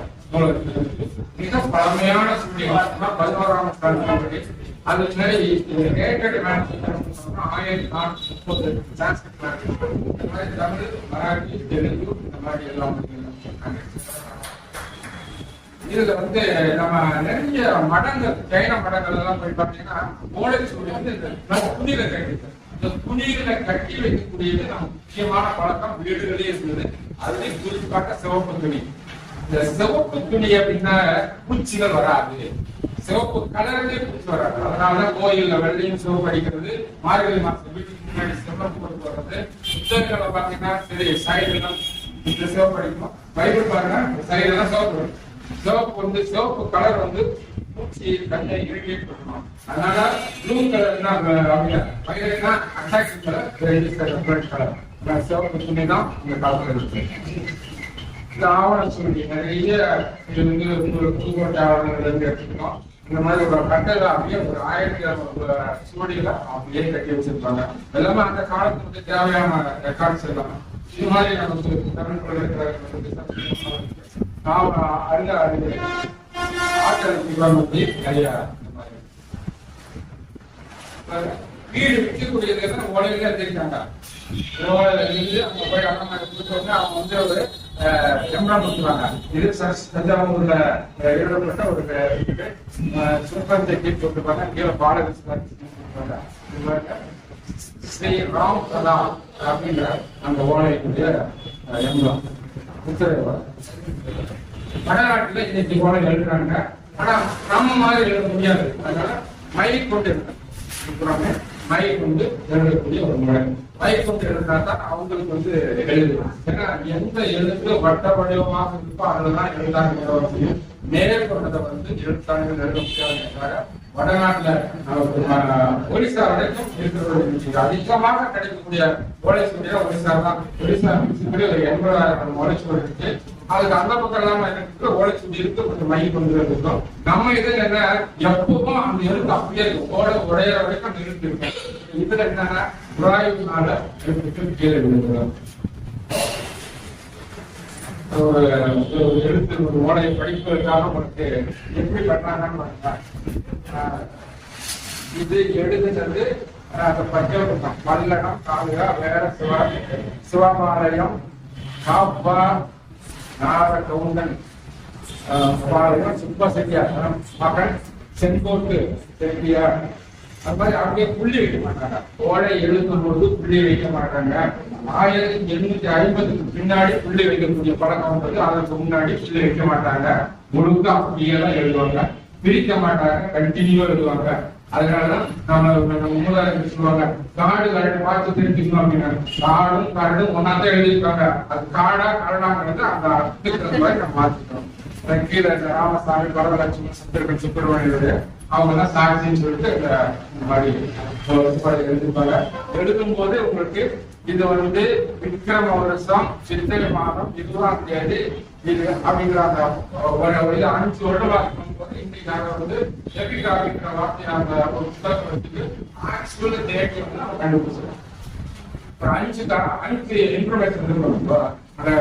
மிக பழமையான சுவடிகள் 11ஆம் நூற்றாண்டு. அது முன்னாடி ரேட்டட் மேனுஸ்கிரிப்ட் 1430 சான்ஸ்கிரிட் மேனுஸ்கிரிப்ட். இந்த மாதிரி தமிழ், மராட்டி, தெலுங்கு இந்த மாதிரி எல்லாம் இதுல வந்து நம்ம நிறைய மடங்கள், ஜைன மடங்கள் எல்லாம் போய் பார்த்தீங்கன்னா ஓலைச்சுவடி வந்து இந்த துணியில கட்டி, இந்த துணியில கட்டி வைக்கக்கூடியது நம்ம முக்கியமான பழக்கம் வீடுகளே இருந்தது. அதுலயும் குறிப்பாக சிவப்பு துணி. இந்த சிவப்பு துணி அப்படின்னா பூச்சிகள் வராது, சிவப்பு கலர்லயே பூச்சி வராது. அதனாலதான் கோயில்ல வெள்ளையும் சிவப்பு அடிக்கிறது, மார்கழி மாசம் வீட்டுக்கு முன்னாடி சிவப்பு கொண்டு வர்றது, புத்தகங்களை பாத்தீங்கன்னா சரி சைடுலாம் சிவப்பு அடிக்கும். பைபிள் பாருங்க சைடெல்லாம் சிவப்பு. சிவப்பு வந்து சிவப்பு கலர் வந்து பூச்சி கண்ணை இறுகிட்டு இருக்கணும். அதனால ப்ளூ கலர்னா வயலட்னா அட்ராக்டிவ் கலர், ரெட் கலர். சிவப்பு துணி தான் இந்த காலத்துல இருக்கு. இந்த ஆவண சுவடி நிறைய இது வந்து புதுக்கோட்டை ஆவணங்கள் இருந்து எடுத்துக்கணும். இந்த மாதிரி ஒரு கட்டளை அப்படியே ஒரு 1600 சுவடிகளை அப்படியே கட்டி வச்சிருப்பாங்க. எல்லாமே அந்த காலத்துக்கு தேவையான ரெக்கார்ட்ஸ் எல்லாம். இது மாதிரி நமக்கு தமிழ் அறிந்த ஆற்றல் பற்றி நிறைய வீடு விற்கக்கூடியது ஓலையில இருந்திருக்காங்க. ஓலையில இருந்து அங்க போய் அண்ணா கொடுத்தவங்க அவங்க வந்து ஒரு எம்பரம் கொடுத்துருவாங்க. இது தஞ்சாவூர்ல எழுதப்பட்ட ஒரு சுப்பத்தை கீழ் போட்டுருப்பாங்க. கீழே பாடகர் ஸ்ரீ ராம் கதா அப்படின்ற அந்த ஓலைக்குரிய எம்பரம் வடநாட்டுல இன்னைக்கு ஓலை எழுதுறாங்க. ஆனா நம்ம மாதிரி எழுத முடியாது. அதனால மை கொண்டு மை கொண்டு எழுதக்கூடிய ஒரு முறை. மை கொண்டு எழுதுனா தான் அவங்களுக்கு வந்து எழுதுவோம். ஏன்னா எந்த எழுத்து வட்ட வடிவமாக இருக்கோ அதுதான் எழுத்தாங்க. நேர் கொண்டதை வந்து எழுத்தாங்க எழுத முடியாது. வடநாட்டுல ஒரிசா வரைக்கும் இருக்கிற அதிகமாக கிடைக்கக்கூடிய ஓலைச்சுவடியா ஒரிசா தான். ஒரிசா ஒரு 80,000 ஓலைச்சுவடி இருக்கு. அதுக்கு அந்த பக்கம் இல்லாம இருக்கு ஓலைச்சுவடி இருக்கு, கொஞ்சம் மை கொண்டு இருக்கும். நம்ம இதுல என்ன எப்பவும் அந்த எழுத்து அப்படியே இருக்கும். ஓலை உடையிற வரைக்கும் அந்த எழுத்து இருக்கும். இதுல என்னன்னா உராய்வுனால எழுத்துக்கு கீழே விழுந்துடும். ஒரு எழுத்து ஒரு ஓலையை படிப்பதற்காக உங்களுக்கு எப்படி பண்ணாங்கன்னு இது எழுதுனது பஞ்சவட்டம், பல்லடம், காவிரா, வேற சிவபாலயம், காப்பா, நாரகவுண்டன், சுப்ப செட்டியார் மகன், செங்கோட்டு செட்டியார். அது மாதிரி அப்படியே புள்ளி வைக்க மாட்டாங்க. ஓலை எழுதும் பொழுது புள்ளி வைக்க மாட்டாங்க. 1850க்கு பின்னாடி புள்ளி வைக்கக்கூடிய பழக்கம் வந்தது. அதற்கு முன்னாடி புள்ளி வைக்க மாட்டாங்க. முழுக்க அப்படியே தான் எழுதுவாங்க, பிரிக்க மாட்டாங்க, கண்டினியூவா எழுதுவாங்க. அதனாலதான் நம்ம மூதாதையர் சொல்லுவாங்க, காடு கரடு பார்த்து தெரிஞ்சுக்கணும் அப்படின்னா காடும் கரடும் ஒன்னாதான் எழுதியிருக்காங்க. அது காடா கரடாங்கிறது அந்த அர்த்தத்துக்கு மாதிரி நம்ம மாத்திக்கணும். கீழே ராமசாமி, வரதலட்சுமி, சந்திரகன், சுப்பிரமணியனுடைய அவங்க எல்லாம் சாட்சின்னு சொல்லிட்டு இந்த மாதிரி எழுதிருப்பாங்க. எழுதும் போது உங்களுக்கு இது வந்து விக்ரம வருஷம் சித்திரை மாதம் 20ஆம் தேதி இது அப்படிங்கிற அந்த ஒரு 5 வருடமா இருக்கும்போது இன்னைக்கு நாங்க வந்து எபிக் அப்படிங்கிற வார்த்தையை அந்த ஒரு புத்தகம் வச்சுட்டு ஆக்சுவல் டேட் வந்து நம்ம கண்டுபிடிச்சிருக்கோம். ஒரு 5 இன்ஃபர்மேஷன் இருக்கணும். அந்த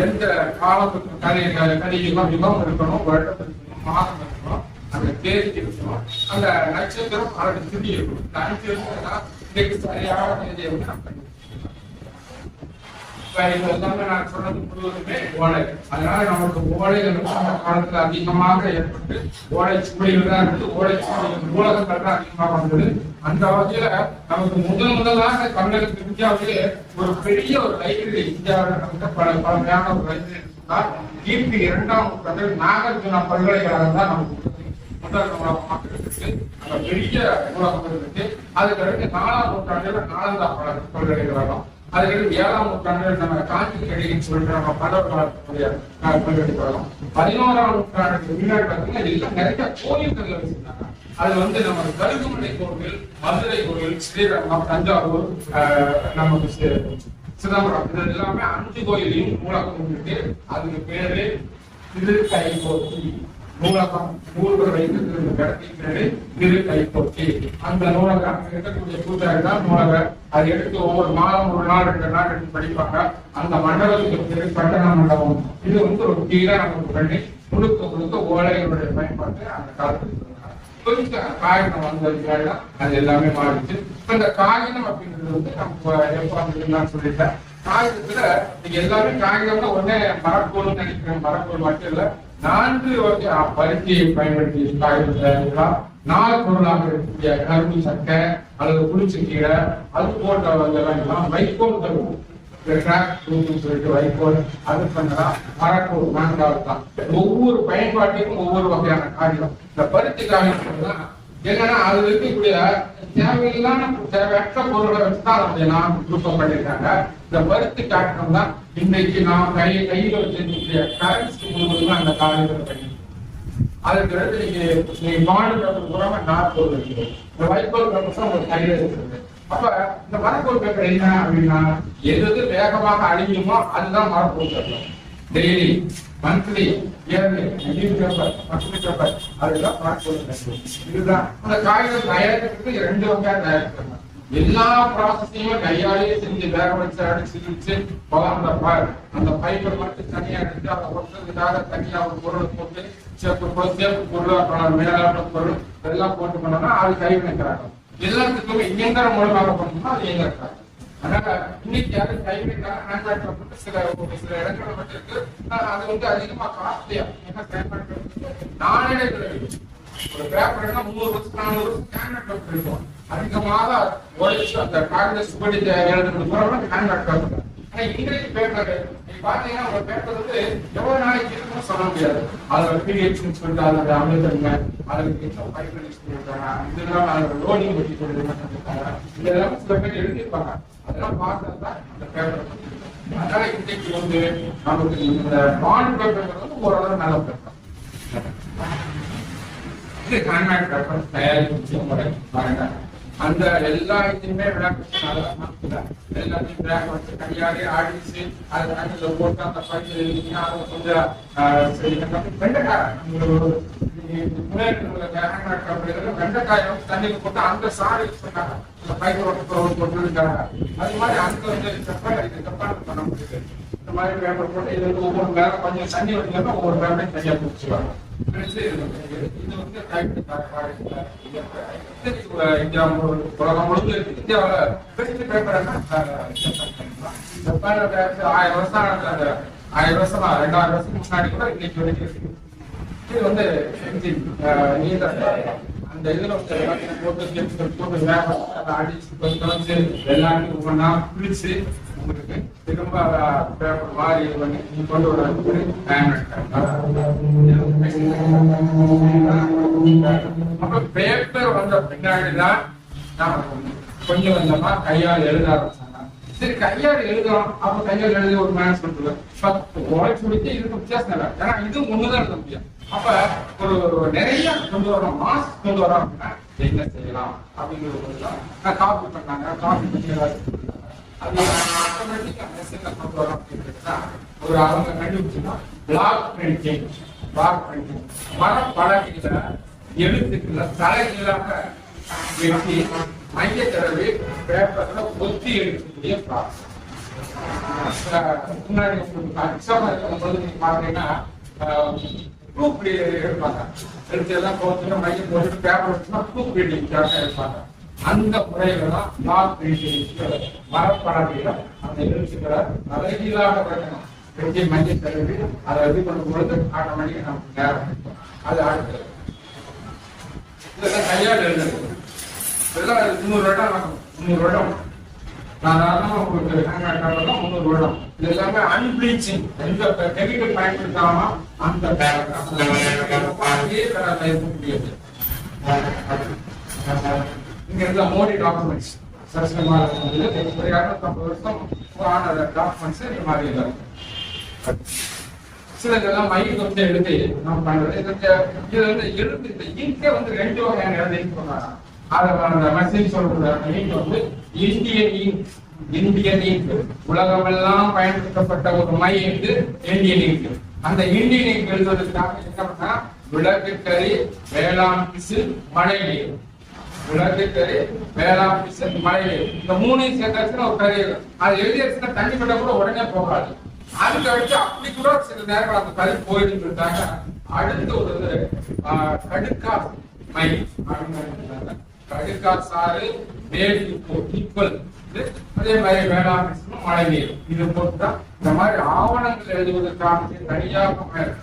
எந்த காலத்துக்கு கதையெல்லாம் யுகம் இருக்கணும், வருடம் இருக்கணும், மாதம் இருக்கணும், அந்த தேதி இருக்கணும், அந்த நட்சத்திரம் அதோட திதி இருக்கணும். இந்த 5 இருக்குன்னா இன்னைக்கு சரியான தேதியை வந்து நம்ம கண்டுபிடிச்சிருக்கோம். இது எல்லாமே நான் சொன்னது முழுவதுமே ஓலை. அதனால நமக்கு ஓலைகள் அந்த காலத்துல அதிகமாக ஏற்பட்டு ஓலைச்சுவடிகள் தான் இருந்து ஓலைச்சுவடிகள் நூலகங்கள் தான் அதிகமாக வந்தது. அந்த வகையில நமக்கு முதலாக தமிழகத்தில் இந்தியாவிலே ஒரு பெரிய ஒரு லைப்ரரி இந்தியாவில் நமக்கு பழமையான ஒரு லைப்ரரி இருந்தால் கிபி 2ஆம் நூற்றாண்டில் நாகார்ஜுனா பல்கலைக்கழகம் தான் நமக்கு முதல் நூலகமாக இருக்கு. அந்த பெரிய நூலகம் இருக்கு. அதுக்கு 4ஆம் நூற்றாண்டுல நாலந்தா பல்கலைக்கழகம், அதுக்கு 7ஆம் நூற்றாண்டுல நம்ம காஞ்சி கடின்னு சொல்லிட்டு நம்ம பல்லவர்களுடைய பல்கலைக்கழகம், 11ஆம் நூற்றாண்டுக்கு முன்னாடி பார்த்தீங்கன்னா எல்லாம் நிறைய கோயில்கள் வச்சிருந்தாங்க. அது நம்ம கருகுமலை கோவில், மதுரை கோவில், ஸ்ரீரங்கம், தஞ்சாவூர், நமக்கு சிதம்பரம், இது எல்லாமே 5 கோயிலையும் நூலகம் இருக்கு. அதுக்கு பேரு திருக்கைப்போட்டி நூலகம். நூல்கள் வைத்திருக்கிற இடத்தின் பேரு திருக்கைப்போட்டி. அந்த நூலகம் இருக்கக்கூடிய பூஜாரி தான் நூலகர். அதை எடுத்து ஒவ்வொரு மாதம் 1 நாள் 2 நாள் எடுத்து படிப்பாங்க. அந்த மண்டபத்துக்கு பேரு பட்டண மண்டபம். இது ஒரு கீழே நமக்கு பண்ணி முழுக்க ஓலைகளுடைய பயன்பாட்டு அந்த காலத்தில் கொஞ்சம் காகிதம் வந்ததுனால அது எல்லாமே மாறிச்சு. இந்த காகிதம் அப்படிங்கிறது நம்ம எப்ப சொல்லிட்டேன். காகிதத்துல நீங்க எல்லாமே காகிதம்னா உடனே மரக்கோள்னு நினைக்கிறேன். மரக்கோள் மட்டும் இல்ல, 4 வகை பருத்தியை பயன்படுத்தி காகிதத்தை 4 பொருளாக இருக்கக்கூடிய கரும்பு சட்டை அல்லது புளிச்சக்கீரை அது போன்றவர்கள் வைக்கோல்கள் சொல்லிட்டு வைக்கோல் அது பண்ணலாம். மரக்கோள் 4வது தான். ஒவ்வொரு பயன்பாட்டிற்கும் ஒவ்வொரு வகையான காகிதம். இந்த பருத்தி காகிதம் தான் என்னன்னா அதுல இருக்கக்கூடிய தேவையற்ற பொருளை வச்சுதான் அதை நாம் விருப்பம் பண்ணிருக்காங்க. இந்த பருத்தி காகிதம் தான் இன்றைக்கு நாம் கையில வச்சிருக்கக்கூடிய கரன்சி முழுவதும் அந்த காகிதத்தை பண்ணி அதுக்கு நீங்க பாண்டு பேப்பர் பூராம 4 பொருள் இருக்குது. இந்த வைக்கோல் பேப்பர் தான் ஒரு கையில இருக்குது. அப்ப இந்த மரக்கோள் பேப்பர் என்ன அப்படின்னா எது வேகமாக அழியுமோ அதுதான் மரக்கோள் paper. Daily, monthly, yearly, paper, monthly paper, அதுதான் மரக்கோள் பேப்பர். இதுதான் அந்த காகிதம் தயாரிக்கிறதுக்கு 2 வகையா தயாரிக்கிறாங்க. எல்லா ப்ராசஸையும் கையாலே செஞ்சு வேக வச்சு அடிச்சு அந்த பைப்பர் மட்டும் தனியா எடுத்து அதை ஒட்டுறதுக்காக தனியா ஒரு பொருளை போட்டு சேப்பு பொருள் மேலாட்ட பொருள் இதெல்லாம் போட்டு பண்ணோம்னா அது கைவினைக்கிறாங்க. எல்லாத்துக்குமே இயந்திரம் மூலமாக பண்ணணும்னா அது இயந்திரம். அதனால இன்னைக்கு யாரும் கைவினைக்காக சில இடங்களை மட்டும் இருக்கு. அது அதிகமா காஸ்ட்லியா நாளடைவில் ஒரு பேப்பர்னா 300 வருஷம் 400 வருஷம் ஹேண்ட் பேப்பர் இருக்கும். அதிகமாக உழைச்சு அந்த காகித சுவடி எழுதுறது ஹேண்ட் பேப்பர். ஆனா இன்றைக்கு பேப்பர் நீங்க பாத்தீங்கன்னா ஒரு பேப்பர் எவ்வளவு நாளைக்கு இருக்குன்னு சொல்ல முடியாது. அதுல பீரியட்ஸ் சொல்லிட்டு அதோட அமிழ்தன்மை அதுக்கு இதெல்லாம் அதோட லோடிங் பற்றி சொல்லிருக்காங்க. இதெல்லாம் சில பேர் எழுதியிருப்பாங்க. அதெல்லாம் பார்த்ததுதான் அந்த பேப்பர். அதனால இன்னைக்கு நமக்கு இந்த பாண்ட் பேப்பர் ஓரளவு நல்ல பேப்பர். இது ஹேண்ட்மேட் பேப்பர் தயாரிப்பு முறை பாருங்க. அந்த எல்லா இதுவுமே எல்லாத்தையும் பேக் வச்சு கையாலே ஆடிச்சு அதை தண்ணியில போட்டு அந்த பயிர் அதை கொஞ்சம் வெண்டைக்காய் வெண்டைக்காயை தண்ணியில போட்டு அந்த சாரி சொன்னாங்க அந்த பயிர் போட்டு அது மாதிரி அந்த ஜப்பான் பண்ண முடியுது. இந்த மாதிரி பேப்பர் போட்டு இது ஒவ்வொரு பேப்பர் கொஞ்சம் தண்ணி வச்சுன்னா ஒவ்வொரு பேப்பரையும் தனியாக பிடிச்சிருவாங்க. உலகம் முழுக்க இந்தியாவில் பெஸ்ட் பேப்பர் ஜப்பான்ல 1000 வருஷம் 1000 வருஷமா 2000 வருஷத்துக்கு முன்னாடி கூட இன்னைக்கு வரைக்கும் இது நீந்த அந்த இதுல போட்டு அடிச்சு எல்லாத்தையும் ஒவ்வொன்னா பிடிச்சு உங்களுக்கு திரும்ப பேப்பர் மாதிரி பண்ணி கொண்டு வர அப்ப பேப்பர் வந்த பின்னாடிதான் கொஞ்சம் கொஞ்சமா கையால் எழுத ஆரம்பிச்சாங்க. சரி கையால் எழுதலாம். அப்ப கையால் எழுதி ஒரு மேனேஜ் சொல்லுவேன் 10 உழைச்சு முடிச்சு இதுக்கு வித்தியாசம் இல்லை. ஏன்னா இது ஒண்ணுதான் எழுத முடியும். அப்ப ஒரு நிறைய கொண்டு வரோம் மாஸ் கொண்டு வரோம் அப்படின்னா என்ன செய்யலாம் அப்படிங்கிறது காப்பி பண்ணாங்க. காப்பி பண்ணி அது ஆட்டோமேட்டிக்கா மெஷின்ல கொண்டு வரோம் அப்படின்னா ஒரு அவங்க கண்டுபிடிச்சுன்னா பிளாக் பிரிண்டிங். மரப்பலகையில எழுத்துக்களை தலைகீழாக வெட்டி மைய தடவை பேப்பர்ல ஒத்தி எடுக்கக்கூடிய ப்ராசஸ். முன்னாடி எக்ஸாம் இருக்கும்போது நீங்க பாத்தீங்கன்னா ப்ரூஃப் எடுப்பாங்க. எடுத்து எல்லாம் போட்டு மையம் போட்டு பேப்பர் வச்சுன்னா ப்ரூஃப் ரீடிங்காக எடுப்பாங்க. அந்த முறையில தான் பிளாக் பிரிண்டிங் மரப்பலகையில அந்த எழுத்துக்களை தலைகீழாக வைக்கணும். வெட்டி மைய தடவி அதை இது பண்ணும் பொழுது ஆட்டோமேட்டிக்கா நமக்கு நேரம் அது அடுத்தது. இதெல்லாம் கையால் எழுதுறது இதெல்லாம் 300 வருடம் 300 வருடம் சாதாரணமா உங்களுக்கு ஹேண்ட் 300 வருடம். இது எல்லாமே அன்பிளீச்சிங், எந்த கெமிக்கல் பயன்படுத்தாம அந்த அதே கலர்ல இருக்கக்கூடியது. இங்க இருந்த மோடி டாக்குமெண்ட்ஸ் சரஸ்வமா ஒரு 250 வருஷம் ஆன டாக்குமெண்ட்ஸ் இந்த மாதிரி இல்லை. சில இதெல்லாம் மைக்கு வந்து எழுதி நம்ம பண்றது. இது வந்து எழுத்து இந்த இங்கே வந்து 2 வகையான எழுதின்னு சொன்னாங்க. அதை மெசேஜ் சொல்ற இங்க் வந்து இந்தியன் இங்க், உலகமெல்லாம் பயன்படுத்தப்பட்ட ஒரு மை வந்து இந்தியன் இங்க். அந்த இந்தியன் இங்க் எழுதுவதற்காக என்ன பண்ணா, விளக்குக்கறி, வேளாண் பிசு, மழை நீர். விளக்குக்கறி, வேளாண் பிசு, மழை நீர், இந்த 3 சேர்த்தாச்சுன்னா ஒரு கறி. அது எழுதியாச்சுன்னா தண்ணி பட்ட கூட உடனே போகாது. அதுக்கு அடுத்து அப்படி கூட சில நேரம் அந்த கறி போயிட்டு அடுத்து ஒரு கடுக்கா மை அப்படின்னு கடுக்கா சாறு, அதே மாதிரி வேளாண் மழை நீர். இது போட்டுதான் இந்த மாதிரி ஆவணங்கள் எழுதுவதற்கான தனியாக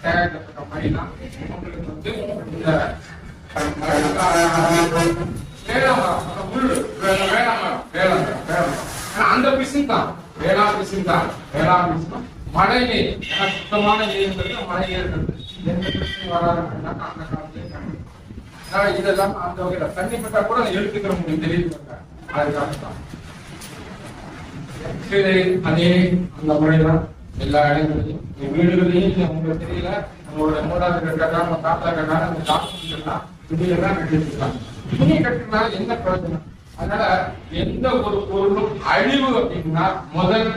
தயாரிக்கப்பட்ட மைதான் உங்களுக்கு வந்து இந்த அந்த பிசின் தான் வேளாண் பிசின் தான். வேளாண் பிசின் மழை நீர், சுத்தமான நீர் மழை நீர் எந்த பிரச்சனையும் வராது. அந்த காலத்திலே இதெல்லாம் அந்த வகையில தண்ணி பட்டா கூட எடுத்துக்கிற முடியும், தெரியுது. அதுக்காக அதே அந்த முறைதான் எல்லா இடங்களையும் வீடுகளையும் உங்களுக்கு தெரியல, நம்மளோட மூடாவது கட்டா, நம்ம தாத்தா கட்டா, அந்த டாக்டர் எல்லாம் துணியெல்லாம் கட்டிருக்காங்க. துணி கட்டினால என்ன பிரயோஜனம்? அதனால எந்த ஒரு பொருளும் அழிவு அப்படின்னா முதல்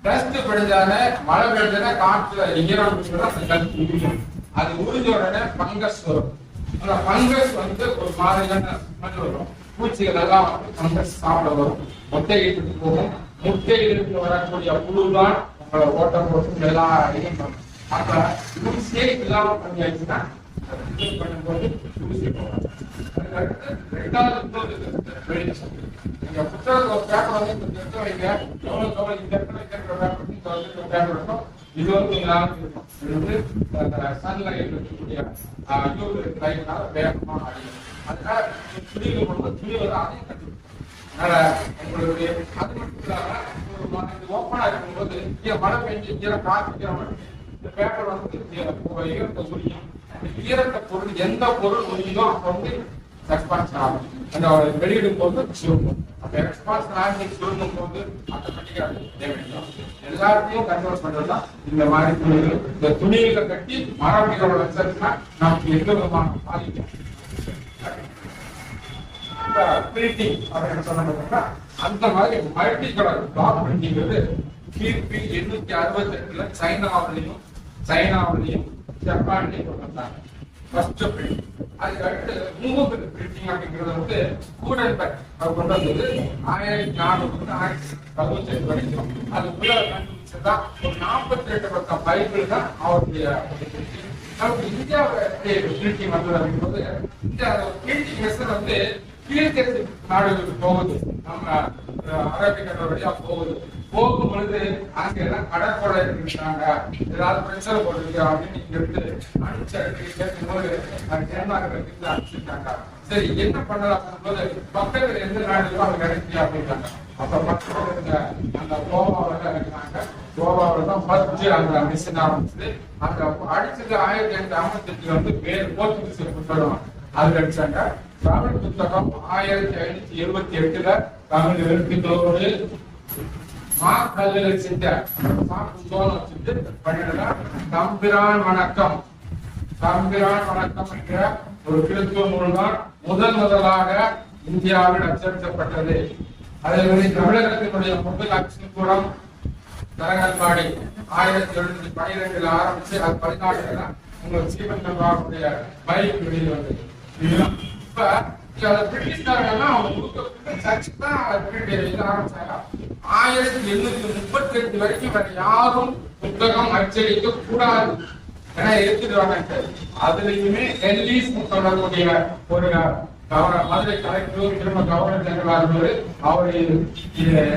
டஸ்ட் படிஞ்சால, மழை பெய்ஞ்சால, காற்றுல ஈரம் அது உறிஞ்ச உடனே பங்கஸ் வரும். அந்த பங்கஸ் வந்து ஒரு மாதிரியான ஸ்மெல் வரும். பூச்சிகள் எல்லாம் வந்து பங்கஸ் சாப்பிட வரும். முட்டையிட்டு போகும். முட்டையிலிருந்து வரக்கூடிய புழுதான் உங்களை ஓட்ட போட்டு எல்லா இடம். அப்ப ஊசியே இல்லாம பண்ணியாச்சுன்னா பண்ணும்போது ஊசி போகும். ரெண்டாவது நீங்க புத்தகத்துல ஒரு பேப்பர் வந்து இந்த வைங்க, எவ்வளவு இந்த பேப்பர் இருக்கும். இது வந்து இருக்கும். இது வந்து சன்லைட் இருக்கக்கூடிய லைட்னால வேகமா அடிக்கும். அதனால துணிகள் போடும்போது துணி வந்து அதையும் கட்டுக்கும். அதனால உங்களுக்கு அது மட்டும் இல்லாம ஓப்பனா இருக்கும்போது மழை பெஞ்சு ஈரம் காற்று இந்த பேப்பர் வந்து ஈரத்தை உரியும். ஈரத்தை பொருள் எந்த பொருள் உரியுதோ அப்ப வந்து ரெஸ்பான்ஸ் ஆகும். அந்த வெளியிடும் போது சுருங்கும். அப்ப ரெஸ்பான்ஸ் ஆகி சுருங்கும் போது ஆட்டோமேட்டிக்கா எல்லாத்தையும் கண்ட்ரோல் பண்றதுதான் இந்த மாதிரி துணிகள். இந்த துணிகளை கட்டி மரபுகளோட வச்சிருந்தா நமக்கு எந்த விதமான பாதிக்கும். பிரிண்டிங் அப்படின்னு சொன்னா அந்த மாதிரி மல்டி கலர் பிளாக் பிரிண்டிங்கிறது கிபி 868 சைனாவிலையும் ஜப்பான்லையும் கொண்டு வந்தாங்க. First print. அதுக்கு அடுத்து மூவபிள் பிரிண்டிங் அப்படிங்கிறது வந்து கூடன்பர்க் அவர் கொண்டு வந்தது 1400 1965 வரைக்கும். அதுக்குள்ள கண்டுபிடிச்சதுதான் ஒரு 42 பக்கம் பைபிள் தான் அவருடைய. நமக்கு இந்தியாவுடைய பிரிண்டிங் வந்தது அப்படிங்கும்போது இந்த பிரிண்டிங் மெஷர் வந்து கீழ்கட்சி நாடுகளுக்கு போகுது. நம்ம அரபிக்கடல் வழியா போகுது. போகும் பொழுது அங்க எல்லாம் கடற்கொலை இருக்காங்க, ஏதாவது பிரச்சனை போட்டுருக்கு அப்படின்னு இங்க இருந்து அனுப்பிச்சு கேட்கும்போது அனுப்பிச்சிருக்காங்க. சரி என்ன பண்ணலாம் போது பக்கத்துல எந்த நாடுகளும் அவங்க கிடைக்கல அப்படின்றாங்க. அப்ப பக்கத்துல இருந்த அந்த கோவாவில இருக்கிறாங்க. கோவாவில தான் ஃபர்ஸ்ட் அந்த மிஷின் ஆரம்பிச்சது. அந்த அடிச்சது 1858 வந்து பேர் போர்ச்சுகீஸ் சொல்லுவாங்க. அது அடிச்சாங்க. தமிழ் புத்தகம் 1578 தமிழ் எழுத்துக்களோடு மாக்கல்லில் செஞ்ச தம்பிரான் வணக்கம் என்ற ஒரு கிறிஸ்துவ நூல் தான் முதலாக இந்தியாவில் அச்சடிக்கப்பட்டது. அதே மாதிரி தமிழகத்தினுடைய முதல் அச்சுக்கூடம் தரங்கல்பாடி 1712 ஆரம்பிச்சு அது 14 உங்களுக்கு சீவன் கல்வாவுடைய பைக் வெளியில் வந்தது. இப்ப பிரிட்டிஷ்காரங்கெல்லாம் அவங்க சர்ச்சு தான் ஆரம்பிச்சாங்க. 1832 வரைக்கும் வேற யாரும் புத்தகம் அச்சடிக்க கூடாது ஏன்னா எடுத்துடுவாங்க. அதுலயுமே டெல்லிஸ் சொல்லக்கூடிய ஒரு மதுரை கலெக்டர் திரும்ப கவர்னர் ஜெனரல் இருந்தவர். அவரு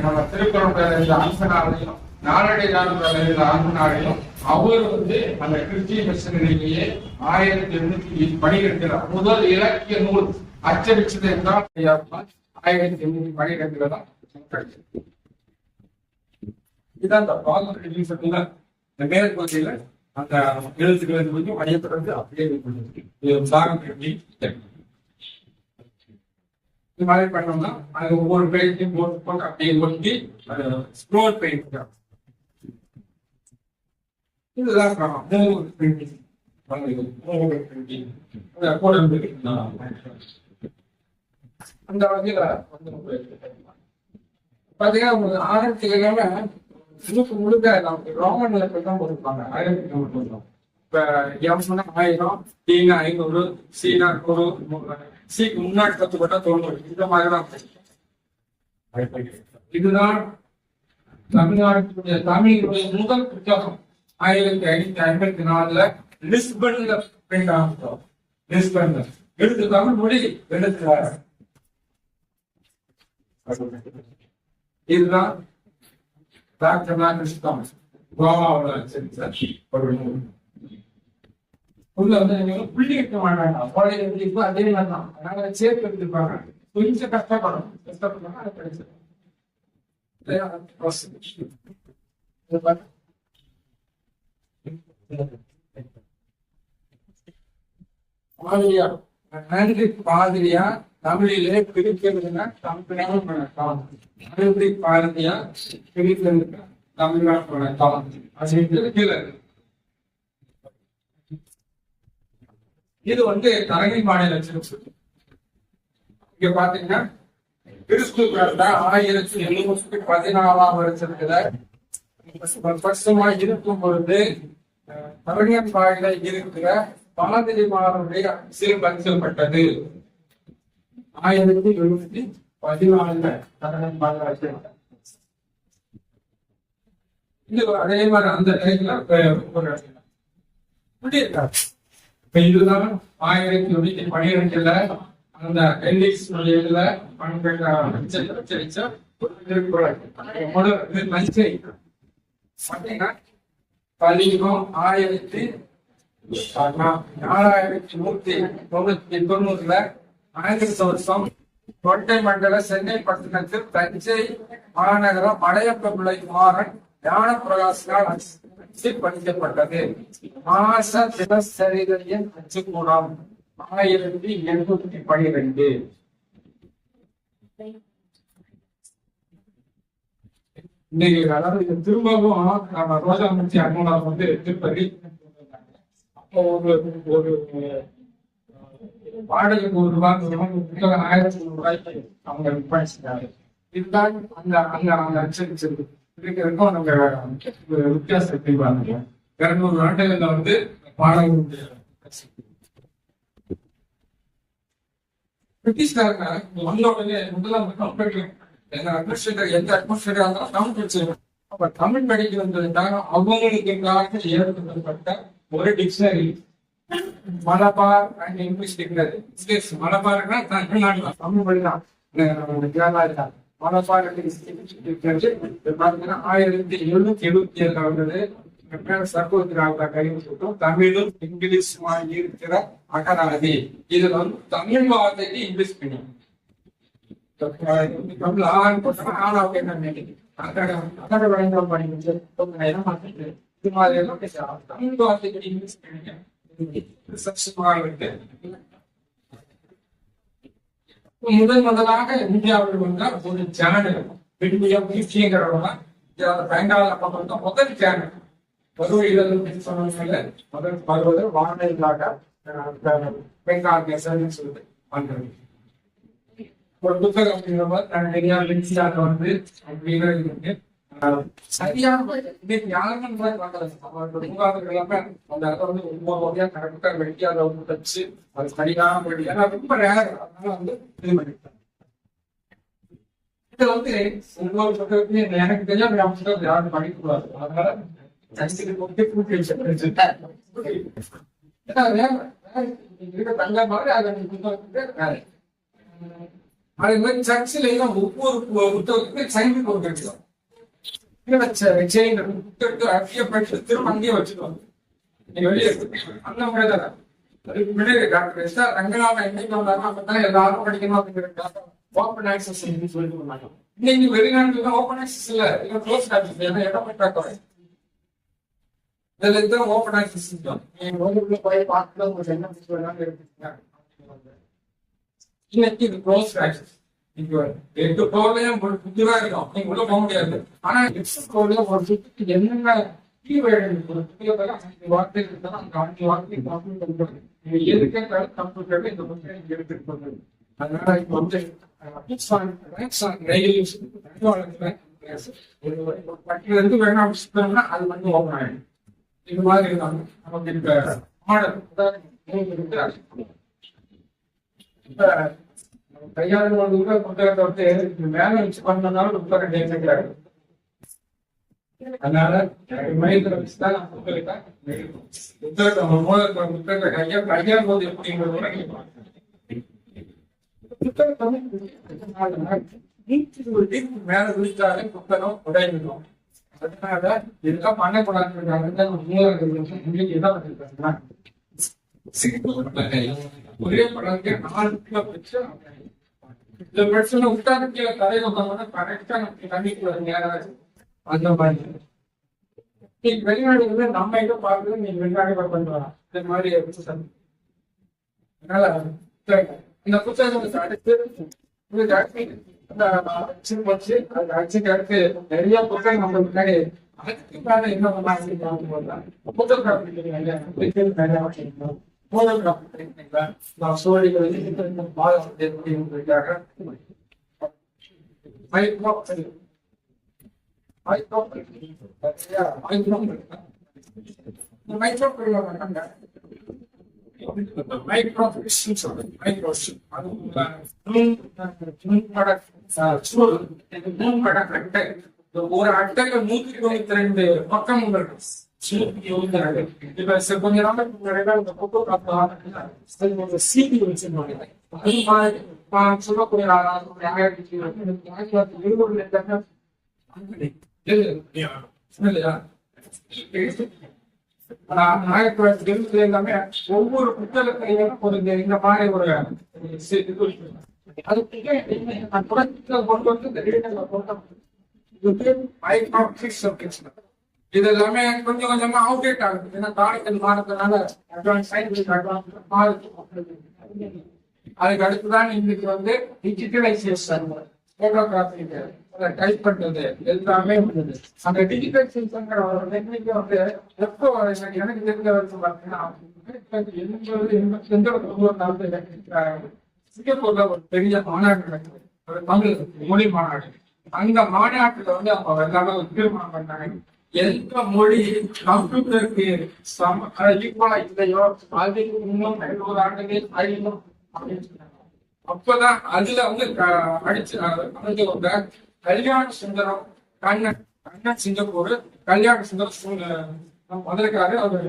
நம்ம திருக்குறள் அம்சனாலையும் நாளடை அன்பனாலையும் அவர் வந்து அந்த கிறிஸ்டியன் மிஷனரியிலேயே 1812 முதல் இலக்கிய நூல் அச்சடிச்சது என்றால் 1812 தான் கிடைச்சது. இதான் இந்த பாகத்துல இந்த மேற்கு பகுதியில அந்த எழுத்துக்களை கொஞ்சம் மையப்படுறது அப்படியே இது மாதிரி பண்ணோம்னா அது ஒவ்வொரு பேஜையும் போட்டு அப்படியே ஒட்டி அது ஸ்க்ரோல் பெயிண்ட். இதுதான் பிரிண்டிங் அந்த வகையில பாத்தீங்கன்னா ஆரம்பத்துல முழுக்க ரோமன் லெட்டர் தான் போட்டிருப்பாங்க. 1000 இப்ப எம்னா 1000, டீனா 500, சீனா 100, சீக்கு முன்னாடி 10 போட்டா 90. இந்த மாதிரிதான் இதுதான் தமிழ்நாட்டுடைய தமிழுடைய முதல் புத்தகம் 1554 லிஸ்பன்ல பிரிண்ட் ஆகும். லிஸ்பன்ல எழுத்து தமிழ் மொழி எழுத்துறாரு. இதுதான் கோவாவில் உள்ள வந்து நீங்க புள்ளி வைக்க மாட்டாங்க. அதே மாதிரி தான் அதனால சேர்த்து எடுத்துருப்பாங்க. கொஞ்சம் கஷ்டப்படும் அதை படிச்சு பாதிரியா தமிழிலே பிரிக்கிறதுனா பாரதியா பிரிக்கிறது தமிழ்நாட்டோட தளம் அப்படின்னு. இது வந்து தலைமை மாநில சிறப்பு. இங்க பாத்தீங்கன்னா கிறிஸ்து 1814 வருஷத்துல வருஷமா இருக்கும் பொழுது தமிழன் வாயில இருக்கிற பாதிரிமாருடைய சிறு பரிசல்பட்டது 1714 தமிழன் வாயில. இது அதே மாதிரி அந்த டைம்ல இதுதான் 1912 அந்த எல்லிஸ் மொழியில பதிகம் 4190 ஆயிரத்து வருஷம் கோட்டை மண்டல சென்னை பட்டணத்தில் தஞ்சை மாநகரம் மலையப்ப பிள்ளை மாறன் ஞான பிரகாசினால் படிக்கப்பட்டது. மாச தினசரிகளின் அச்சுக்கூடம் 1812. இன்னைக்கு அதாவது திரும்பவும் நம்ம ரோஜாமூர்த்தி அண்ணனார் வந்து திருப்பதி அப்போ ஒரு பாடலுக்கு ₹1 புத்தகம் 1500 அவங்க விற்பனை செஞ்சாங்க. இதுதான் அந்த அச்சடிச்சிருக்கு இருக்கிறதுக்கும் நம்ம வித்தியாசத்தை பாருங்க. 200 நாட்டுகள்ல வந்து பாடல்களுடைய பிரிட்டிஷ்காரங்க வந்த உடனே முதலாம் எந்த அட்மாஸ்பியரா இருந்தாலும் தமிழ் படிச்சிருக்கோம். அப்ப தமிழ் படிக்கிறதுக்காக அவங்களுக்காக ஏற்படுத்தப்பட்ட ஒரு dictionary Malabar and English dictionary. மலபார்னா தமிழ்நாடுல தமிழ் மொழிதான் கேரளா. மலபார் பாத்தீங்கன்னா 1777 வந்தது. சர்வோதராக கைவிட்டோம். தமிழும் இங்கிலீஷுமா இருக்கிற அகராதி. இதுல வந்து தமிழ் வார்த்தைக்கு இங்கிலீஷ் பண்ணி தமிழ் ஆணாவுக்கு என்ன அகர வழங்கல் படிக்கிறது இது மாதிரி எல்லாம் தமிழ் வார்த்தைக்கு இங்கிலீஷ் பண்ணிக்க முதலாக இந்தியாவில் வந்த ஒரு சேனல் பெங்கால பார்த்தோம்னா முதல் சேனல் முதல் வானொலியாக பெங்கால் சொல்லிட்டு பண்றது ஒரு புத்தகம் அப்படிங்கிற மாதிரி வந்து அப்படின்னு சரியான யாருமே எல்லாமே அந்த அதை வந்து ஒவ்வொரு வகையா கரெக்டா வெட்டி அதை வந்து தச்சு அது சரியான படி ஏன்னா ரொம்ப ரேர். அதனால வந்து இது பண்ணிட்டாங்க. இதுல வந்து ஒவ்வொரு புத்தகத்தையும் எனக்கு தெரியாம புத்தகத்தை யாரும் படிக்கக்கூடாது. அதனால தங்க மாதிரி அதை புத்தகத்துக்கு வேற அதே மாதிரி சர்ச்சில் ஒவ்வொரு புத்தகத்துக்கு சைன் கொடுத்துருக்கோம். புத்தகத்தை அங்கேயே வச்சுக்கோங்க. நீங்க வெளியே அந்த முறைதான் அதுக்கு முன்னாடி டாக்டர் எஸ் ஆர் ரங்கநாதன் என்னைக்கு வந்தாங்க அப்பதான் எல்லாரும் படிக்கணும் அப்படிங்கிறதுக்காக ஓப்பன் ஆக்சஸ் சொல்லிட்டு வந்தாங்க. இன்னைக்கு வெளிநாட்டுல தான் ஓப்பன் ஆக்சஸ் இல்ல, க்ளோஸ் ஆக்சஸ், ஏன்னா இடம் பற்றாக்குறை. இதுல இருந்தா ஓப்பன் ஆக்சஸ் நீங்க உள்ள போய் பார்த்து உங்களுக்கு என்ன வேணாலும் எடுத்துக்கோங்க. இன்னைக்கு இது க்ளோஸ் ஆக்சஸ். நீங்க 8 ஃப்ளோர்லயும் ஒரு புதுவா இருக்கும், நீங்க உள்ள போக முடியாது. ஆனா 8 ஃப்ளோர்ல ஒரு சுத்தி என்னென்ன வார்த்தை இருந்தாலும் அந்த 5 வார்த்தை கம்ப்யூட்டர் நீங்க எதுக்கு கம்ப்யூட்டர்ல இந்த புத்தகம் எடுத்துட்டு போகிறது. அதனால இப்ப வந்து பட்டியல இருந்து வேணாம் அது வந்து ஓபன் ஆயிடும். இது மாதிரி நமக்கு இந்த மாடல் இப்ப கையாளர் புத்தகத்தை வந்து மேல வச்சு பண்ணனாலும் புத்தகம் கேட்கிறாரு. அதனால மையத்துல வச்சுதான் நான் புத்தகத்தை புத்தகத்தை கையாளும் போது எப்படிங்கிறது மேல விழித்தாலே புத்தகம் உடையணும். அதனால இதெல்லாம் பண்ணக்கூடாது. ஒரே படத்துக்கு 4 கிலோ வச்சு இந்த பிரச்சனை விட்டாருக்கு தலையில வந்தோம்னா கரெக்டா நமக்கு தண்ணிக்குள்ள நேரம் அந்த மாதிரி. நீங்க வெளிநாடுல நம்ம எங்க பாக்குறது நீங்க வெளிநாடு கொண்டு வரலாம் இந்த மாதிரி. அதனால இந்த புத்தகத்தை அடுத்து அடுத்து நிறைய புத்தகம் நம்ம முன்னாடி அதுக்கு மேல என்ன பண்ணலாம் ஒரு அட்டையில 192 பக்கம் இருக்கு. இப்ப கொஞ்ச நாளைக்கு சிடி வச்சிருந்தாங்க. சொல்லக்கூடிய 1920 எல்லாமே ஒவ்வொரு புத்தகத்திலையும் ஒரு இந்த மாதிரி ஒரு இது எல்லாமே கொஞ்சம் கொஞ்சமா அவுடேட் ஆகுது. ஏன்னா காலத்தில் மாறதுனால அதுக்கு அடுத்துதான் இன்னைக்கு வந்து டிஜிட்டலைசேஷன், போட்டோகிராஃபி, டைப் பண்றது எல்லாமே வந்தது. அந்த டிஜிட்டலைசேஷன் வந்து எப்போ எனக்கு தெரிஞ்ச வரைக்கும் பாத்தீங்கன்னா சிங்கப்பூர்ல ஒரு பெரிய மாநாடு நடக்குது, ஒரு தமிழ் மொழி மாநாடு. அந்த மாநாட்டுல வந்து அவங்க எல்லாமே தீர்மானம் பண்ணாங்க, எந்த மொழி கம்ப்யூட்டருக்கு ஈக்குவலா இல்லையோ அதுக்கு இன்னும் 100 ஆண்டுகள் அழியும் அப்படின்னு சொன்னாங்க. அப்பதான் அதுல வந்து அடிச்சு கல்யாண சுந்தரம் கண்ணன் சிங்கப்பூர், கல்யாண சுந்தரம் முதலுக்காரு, அவர்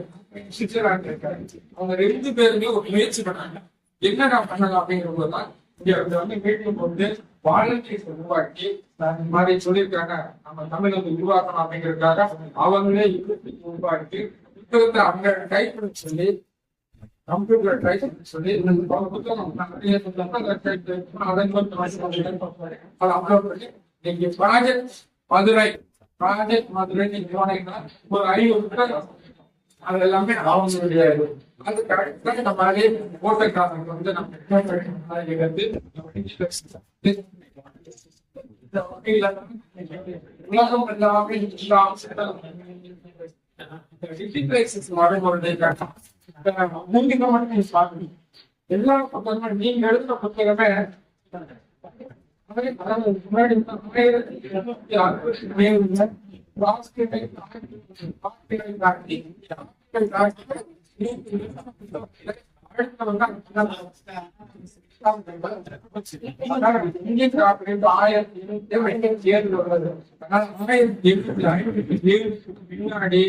சுவிட்சர்லாந்து இருக்காரு. அவங்க 2 பேருமே ஒரு முயற்சி பண்ணாங்க, என்னடா பண்ணலாம் அப்படிங்கிறதுதான் இங்க வந்து மீட்டிங் போட்டு வாலண்டியர்ஸ் உருவாக்கி இந்த மாதிரி சொல்லியிருக்காங்க, நம்ம தமிழ் வந்து உருவாக்கணும் அப்படிங்கிறதுக்காக அவங்களே உருவாக்கி புத்தகத்தை அங்க டைப் பண்ண சொல்லி கம்ப்யூட்டர் டைப் பண்ண சொல்லி புத்தகம் அப்லோட் பண்ணி நீங்க ப்ராஜெக்ட் மதுரை நீங்க போனீங்கன்னா ஒரு 5 புத்தகம் அது எல்லாமே அவங்களுடைய அது கரெக்டாக நம்ம அதே போட்டோகிராஃபர் வந்து நம்ம உலகம் எல்லாமே எல்லா புத்தகமும் நீங்க எழுதுன புத்தகமே முன்னாடி 1927 பின்னாடி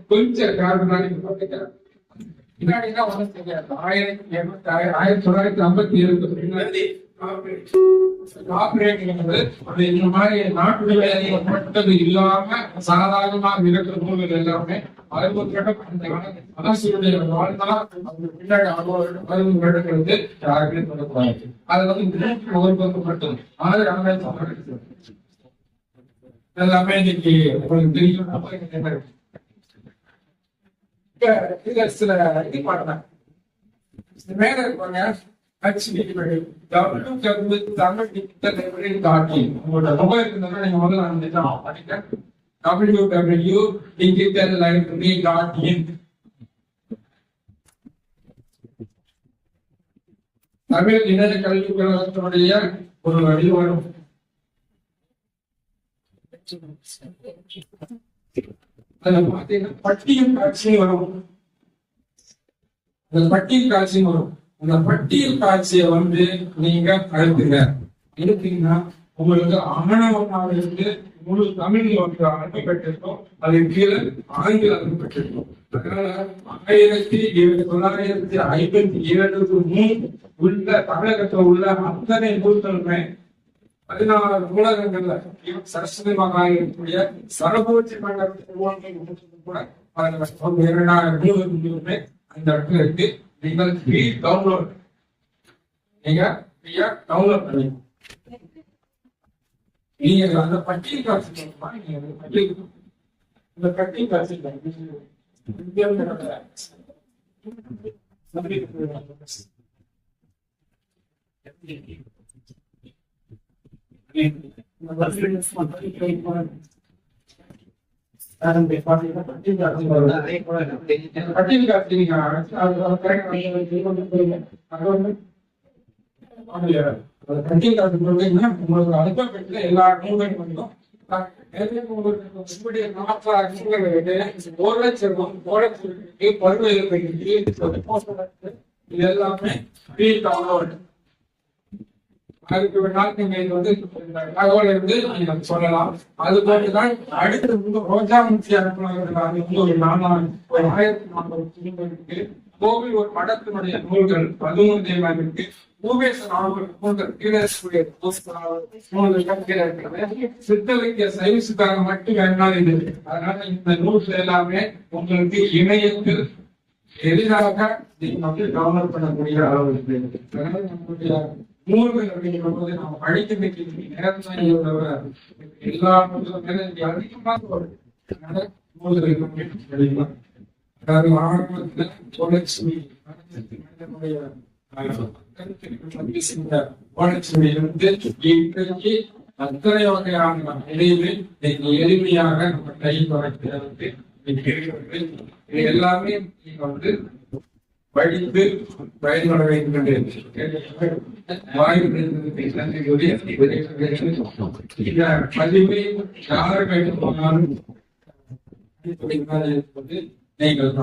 கொஞ்சம் பின்னாடி 1957 பின்னாடி கார்ப்பரேட்ங்கிறது அது இந்த மாதிரி நாட்டு வேலைப்பட்டது இல்லாம சாதாரணமாக இருக்கிற நூல்கள் எல்லாமே 60 அரசுடைய வாழ்நாள் பின்னாடி 60 வருடங்களுக்கு யாருமே சொல்லக்கூடாது. அது வந்து 100 மட்டும் எல்லாமே இன்னைக்கு உங்களுக்கு தெரியும். சில இது பாடுறேன் மேல இருப்பாங்க தமிழ் இணைய கல்விக் கழகத்தினுடைய ஒரு வடிவம் பட்டியல் காட்சியும் வரும். அந்த பட்டியல் காட்சியும் வரும். அந்த பட்டியல் காட்சியை வந்து நீங்க அழுத்துங்க. எடுத்தீங்கன்னா உங்களுக்கு ஆணவமாக இருந்து முழு தமிழ்ல வந்து அனுப்பப்பட்டிருக்கோம். அது கீழே ஆங்கிலம் அனுப்பப்பட்டிருக்கோம். அதனால 1957 உள்ள தமிழகத்தில் உள்ள அத்தனை நூல்களுமே 16 நூலகங்கள்ல சரஸ்வதிமாக இருக்கக்கூடிய சரபோஜி மண்டலத்தில் கூட 2000 நூல்களுமே அந்த இடத்துல இருக்கு. நீங்கள் டவுன்லோட் பண்ணி நீங்க அந்த பட்டியல் காட்சி இந்த பட்டியல் காட்சி பட்டியல் காட்சி உங்களுக்கு அனுப்பப்பட்ட எல்லா நூல்களும் மட்டும் 1,00,000 இது எல்லாமே அதுக்கு ஒரு நாள் நீங்க இது வந்து தகவல் இருந்து நீங்க சொல்லலாம். அது போட்டுதான் அடுத்து ரோஜா முத்தி அனுப்புனாங்க ஒரு 1400 கோவில் ஒரு மடத்தினுடைய நூல்கள் 13 தேவாயிருக்கு. பூவேச நூல்கள் கீழே சித்தலிங்க சைவசுக்காக மட்டும் வேண்டாம் இது. அதனால இந்த நூல்கள் எல்லாமே உங்களுக்கு இணையத்தில் எளிதாக நீங்க வந்து டவுன்லோட் பண்ணக்கூடிய அளவு இருக்கு. அதனால நம்மளுடைய நூல்கள் அப்படிங்கும்போது நம்ம படிக்க வேண்டிய நேரம் எல்லா நூல்களும் அதிகமாக வருது. அதனால நூல்கள் படிக்கலாம். அதாவது ஆரம்பத்துல தொடர்ச்சி இன்றைக்கு அத்தனை வகையான நிலையில் எளிமையாக நம்ம கையில் வைக்கிறது எல்லாமே நீங்க வந்து படித்து பயன்பட வேண்டும் என்று பதிவை யார் வேண்டுமானாலும் நீங்கள்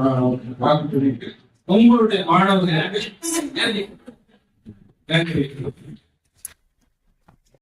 உங்களுடைய மாணவர்களுக்கு நன்றி.